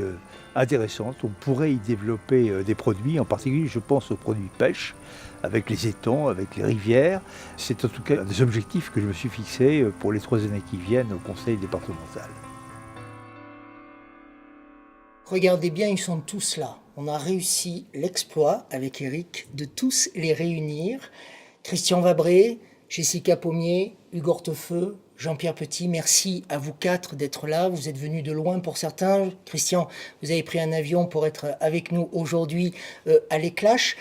intéressante. On pourrait y développer des produits, en particulier je pense aux produits pêche, avec les étangs, avec les rivières. C'est en tout cas un des objectifs que je me suis fixé pour les 3 années qui viennent au conseil départemental. Regardez bien, ils sont tous là. On a réussi l'exploit avec Éric de tous les réunir. Christian Vabré, Jessica Pommier, Hugues Hortefeux, Jean-Pierre Petit, merci à vous 4 d'être là. Vous êtes venus de loin pour certains. Christian, vous avez pris un avion pour être avec nous aujourd'hui à l'Éclache.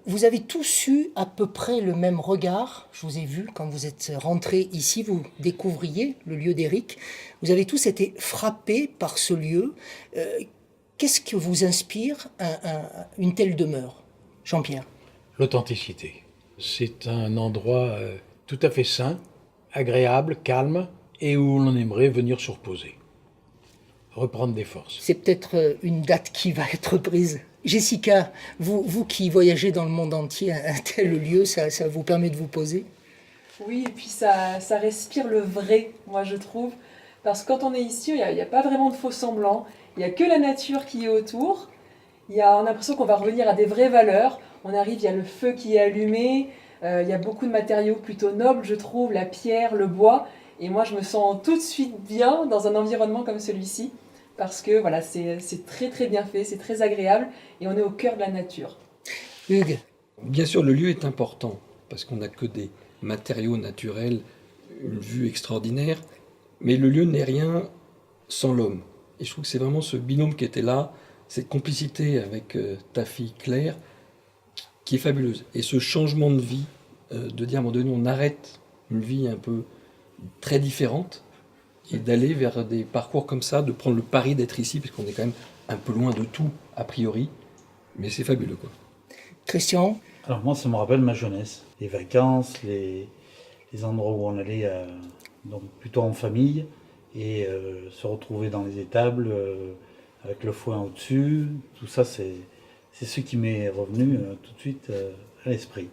Vous avez tous eu à peu près le même regard. Je vous ai vu quand vous êtes rentrés ici, vous découvriez le lieu d'Éric. Vous avez tous été frappés par ce lieu. Qu'est-ce que vous inspire une telle demeure, Jean-Pierre? L'authenticité. C'est un endroit tout à fait sain, agréable, calme, et où l'on aimerait venir se reposer, reprendre des forces. C'est peut-être une date qui va être prise. Jessica, vous qui voyagez dans le monde entier, un tel lieu, ça vous permet de vous poser? Oui, et puis ça respire le vrai, moi je trouve. Parce que quand on est ici, il n'y a pas vraiment de faux semblants. Il n'y a que la nature qui est autour. On a l'impression qu'on va revenir à des vraies valeurs. On arrive, il y a le feu qui est allumé. Il y a beaucoup de matériaux plutôt nobles, je trouve, la pierre, le bois. Et moi, je me sens tout de suite bien dans un environnement comme celui-ci. Parce que voilà, c'est très très bien fait, c'est très agréable. Et on est au cœur de la nature. Hugues? Bien sûr, le lieu est important. Parce qu'on n'a que des matériaux naturels, une vue extraordinaire. Mais le lieu n'est rien sans l'homme. Et je trouve que c'est vraiment ce binôme qui était là, cette complicité avec ta fille Claire, qui est fabuleuse. Et ce changement de vie, de dire à un moment donné, on arrête une vie un peu très différente, et d'aller vers des parcours comme ça, de prendre le pari d'être ici, puisqu'on est quand même un peu loin de tout, a priori. Mais c'est fabuleux, quoi. Christian? Alors moi, ça me rappelle ma jeunesse. Les vacances, les endroits où on allait donc plutôt en famille, et se retrouver dans les étables avec le foin au-dessus, tout ça c'est ce qui m'est revenu tout de suite à l'esprit.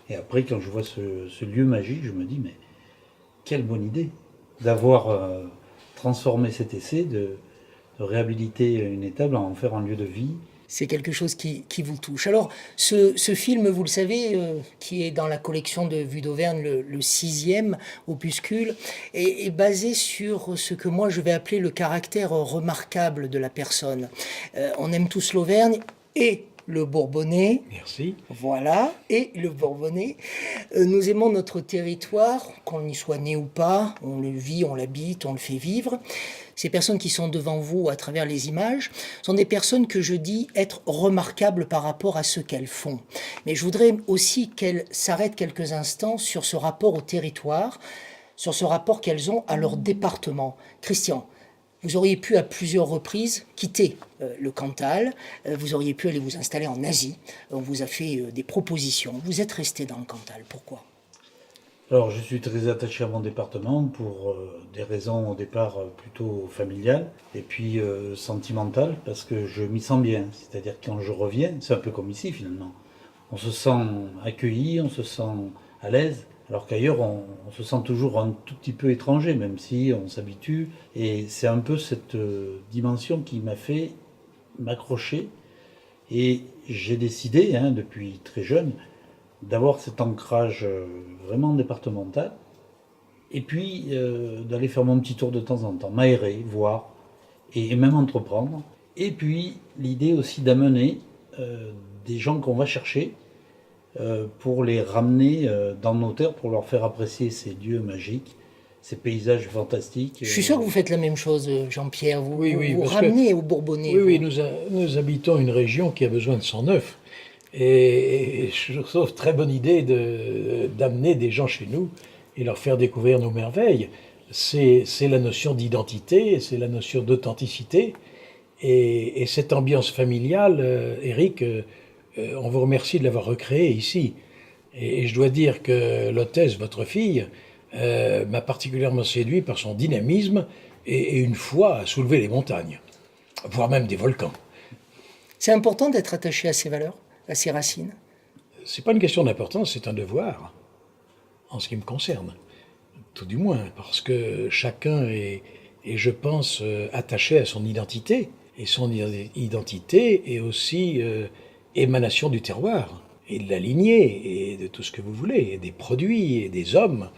Et après quand je vois ce lieu magique, je me dis mais quelle bonne idée d'avoir transformé cet essai, de réhabiliter une étable, en faire un lieu de vie. C'est quelque chose qui vous touche. Alors, ce film, vous le savez, qui est dans la collection de Vues d'Auvergne, le 6e opuscule, est basé sur ce que moi je vais appeler le caractère remarquable de la personne. On aime tous l'Auvergne et le Bourbonnais. Merci. Voilà, et le Bourbonnais. Nous aimons notre territoire, qu'on y soit né ou pas, on le vit, on l'habite, on le fait vivre. Ces personnes qui sont devant vous à travers les images sont des personnes que je dis être remarquables par rapport à ce qu'elles font. Mais je voudrais aussi qu'elles s'arrêtent quelques instants sur ce rapport au territoire, sur ce rapport qu'elles ont à leur département. Christian, vous auriez pu à plusieurs reprises quitter le Cantal, vous auriez pu aller vous installer en Asie, on vous a fait des propositions, vous êtes resté dans le Cantal, pourquoi ? Alors je suis très attaché à mon département pour des raisons au départ plutôt familiales et puis sentimentales parce que je m'y sens bien, c'est-à-dire quand je reviens, c'est un peu comme ici finalement, on se sent accueilli, on se sent à l'aise. Alors qu'ailleurs, on se sent toujours un tout petit peu étranger, même si on s'habitue. Et c'est un peu cette dimension qui m'a fait m'accrocher. Et j'ai décidé, depuis très jeune, d'avoir cet ancrage vraiment départemental. Et puis d'aller faire mon petit tour de temps en temps, m'aérer, voir, et même entreprendre. Et puis l'idée aussi d'amener des gens qu'on va chercher, pour les ramener dans nos terres, pour leur faire apprécier ces lieux magiques, ces paysages fantastiques. Je suis sûr que vous faites la même chose, Jean-Pierre. Vous oui, ramenez au Bourbonnais. Oui, nous habitons une région qui a besoin de sang neuf. Et je trouve très bonne idée d'amener des gens chez nous et leur faire découvrir nos merveilles. C'est la notion d'identité, c'est la notion d'authenticité. Et cette ambiance familiale, Éric, on vous remercie de l'avoir recréé ici. Et je dois dire que l'hôtesse, votre fille, m'a particulièrement séduit par son dynamisme et une foi à soulever les montagnes, voire même des volcans. C'est important d'être attaché à ses valeurs, à ses racines. C'est pas une question d'importance, c'est un devoir, en ce qui me concerne. Tout du moins, parce que chacun est et je pense attaché à son identité. Et son identité est aussi émanation du terroir, et de la lignée, et de tout ce que vous voulez, et des produits, et des hommes.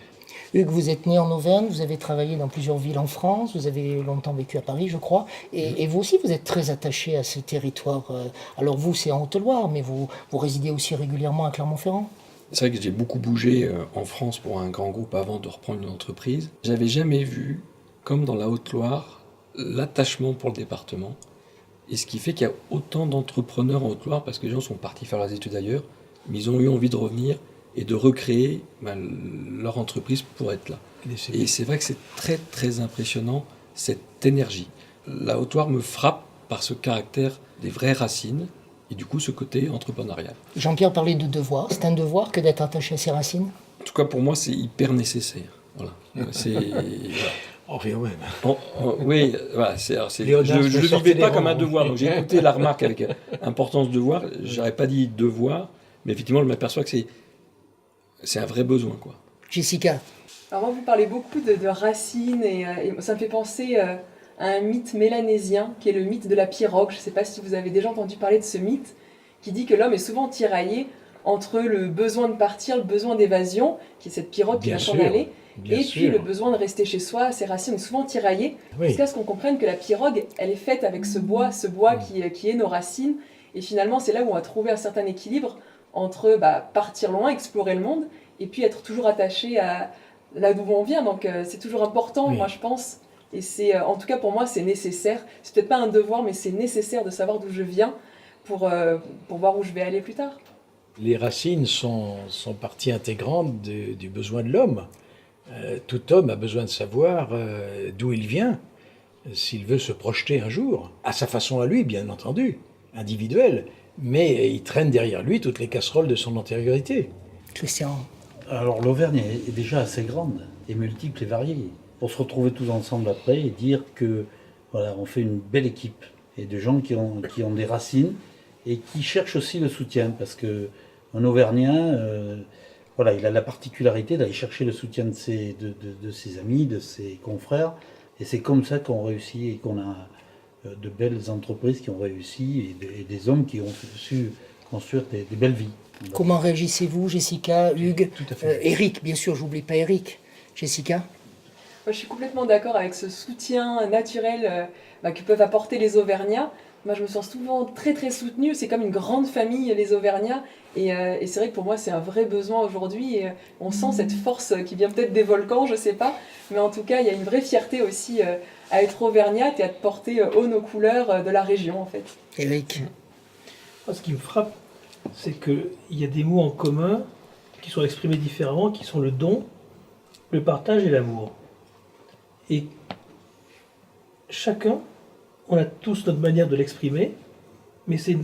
Hugues, vous êtes né en Auvergne, vous avez travaillé dans plusieurs villes en France, vous avez longtemps vécu à Paris, je crois, et vous aussi, vous êtes très attaché à ce territoire. Alors vous, c'est en Haute-Loire, mais vous résidez aussi régulièrement à Clermont-Ferrand. C'est vrai que j'ai beaucoup bougé en France pour un grand groupe avant de reprendre une entreprise. J'avais jamais vu, comme dans la Haute-Loire, l'attachement pour le département. Et ce qui fait qu'il y a autant d'entrepreneurs en Haute-Loire, parce que les gens sont partis faire leurs études ailleurs, mais ils ont eu envie de revenir et de recréer leur entreprise pour être là. Et c'est vrai que c'est très très impressionnant, cette énergie. La Haute-Loire me frappe par ce caractère des vraies racines, et du coup ce côté entrepreneurial. Jean-Pierre parlait de devoir. C'est un devoir que d'être attaché à ses racines? En tout cas pour moi c'est hyper nécessaire. Voilà. On revient même. Oui, voilà, je ne le vivais pas comme un devoir. Donc j'ai écouté la remarque avec importance devoir. Je n'aurais pas dit devoir, mais effectivement je m'aperçois que c'est un vrai besoin, quoi. Jessica. Alors moi, vous parlez beaucoup de racines et ça me fait penser à un mythe mélanésien qui est le mythe de la pirogue. Je ne sais pas si vous avez déjà entendu parler de ce mythe qui dit que l'homme est souvent tiraillé entre le besoin de partir, le besoin d'évasion, qui est cette pirogue qui va s'en aller, et puis le besoin de rester chez soi. Ces racines sont souvent tiraillées, jusqu'à ce qu'on comprenne que la pirogue, elle est faite avec ce bois qui est nos racines. Et finalement, c'est là où on va trouver un certain équilibre entre partir loin, explorer le monde, et puis être toujours attaché à là d'où on vient. Donc c'est toujours important, moi je pense. Et c'est, en tout cas pour moi, c'est nécessaire. C'est peut-être pas un devoir, mais c'est nécessaire de savoir d'où je viens pour voir où je vais aller plus tard. Les racines sont partie intégrante du besoin de l'homme. Tout homme a besoin de savoir d'où il vient, s'il veut se projeter un jour, à sa façon à lui, bien entendu, individuelle, mais il traîne derrière lui toutes les casseroles de son antériorité. Christian. Alors l'Auvergne est déjà assez grande, et multiple et variée. Pour se retrouver tous ensemble après et dire que voilà, on fait une belle équipe, et de gens qui ont des racines, et qui cherchent aussi le soutien, parce qu'un Auvergnat, voilà, il a la particularité d'aller chercher le soutien de ses amis, de ses confrères, et c'est comme ça qu'on réussit et qu'on a de belles entreprises qui ont réussi et des hommes qui ont su construire des belles vies. Comment réagissez-vous, Jessica, Hugues? Tout à fait. Eric, bien sûr, j'oublie pas Eric. Jessica? Moi, je suis complètement d'accord avec ce soutien naturel que peuvent apporter les Auvergnats. Moi, je me sens souvent très très soutenue. C'est comme une grande famille, les Auvergnats. Et c'est vrai que pour moi, c'est un vrai besoin aujourd'hui. Et on sent cette force qui vient peut-être des volcans, je sais pas. Mais en tout cas, il y a une vraie fierté aussi à être auvergnate et à porter haut nos couleurs de la région, en fait. Eric? Moi, ce qui me frappe, c'est qu'il y a des mots en commun qui sont exprimés différemment, qui sont le don, le partage et l'amour. Et chacun, on a tous notre manière de l'exprimer, mais c'est,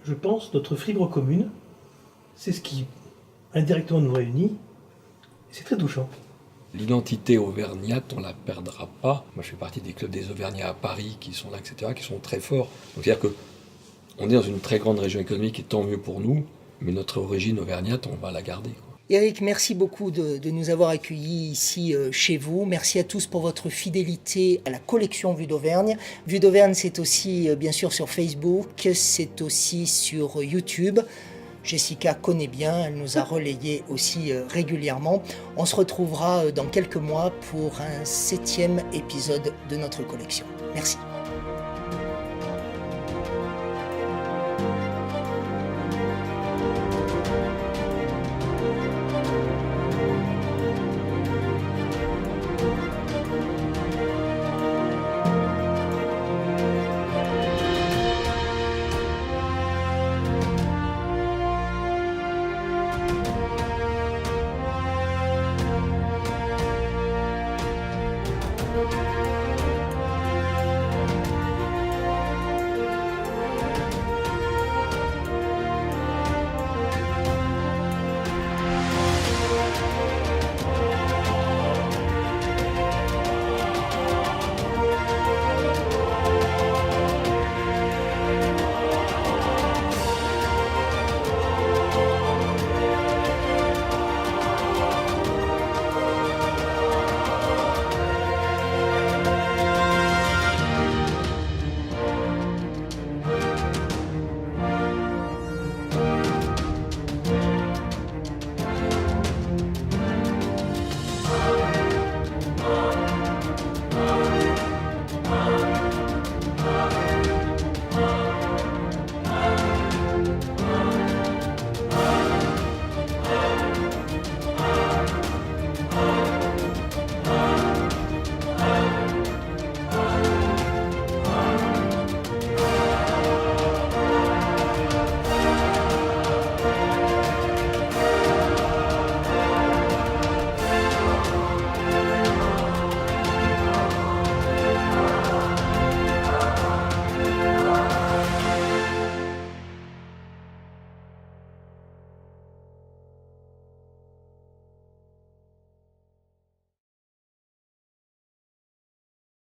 je pense, notre fibre commune. C'est ce qui, indirectement, nous réunit. Et c'est très touchant. L'identité auvergnate, on ne la perdra pas. Moi, je fais partie des clubs des Auvergnats à Paris qui sont là, etc., qui sont très forts. Donc, c'est-à-dire qu'on est dans une très grande région économique, et tant mieux pour nous, mais notre origine auvergnate, on va la garder. Eric, merci beaucoup de nous avoir accueillis ici chez vous. Merci à tous pour votre fidélité à la collection Vue d'Auvergne. Vue d'Auvergne, c'est aussi bien sûr sur Facebook, c'est aussi sur YouTube. Jessica connaît bien, elle nous a relayé aussi régulièrement. On se retrouvera dans quelques mois pour un 7e épisode de notre collection. Merci.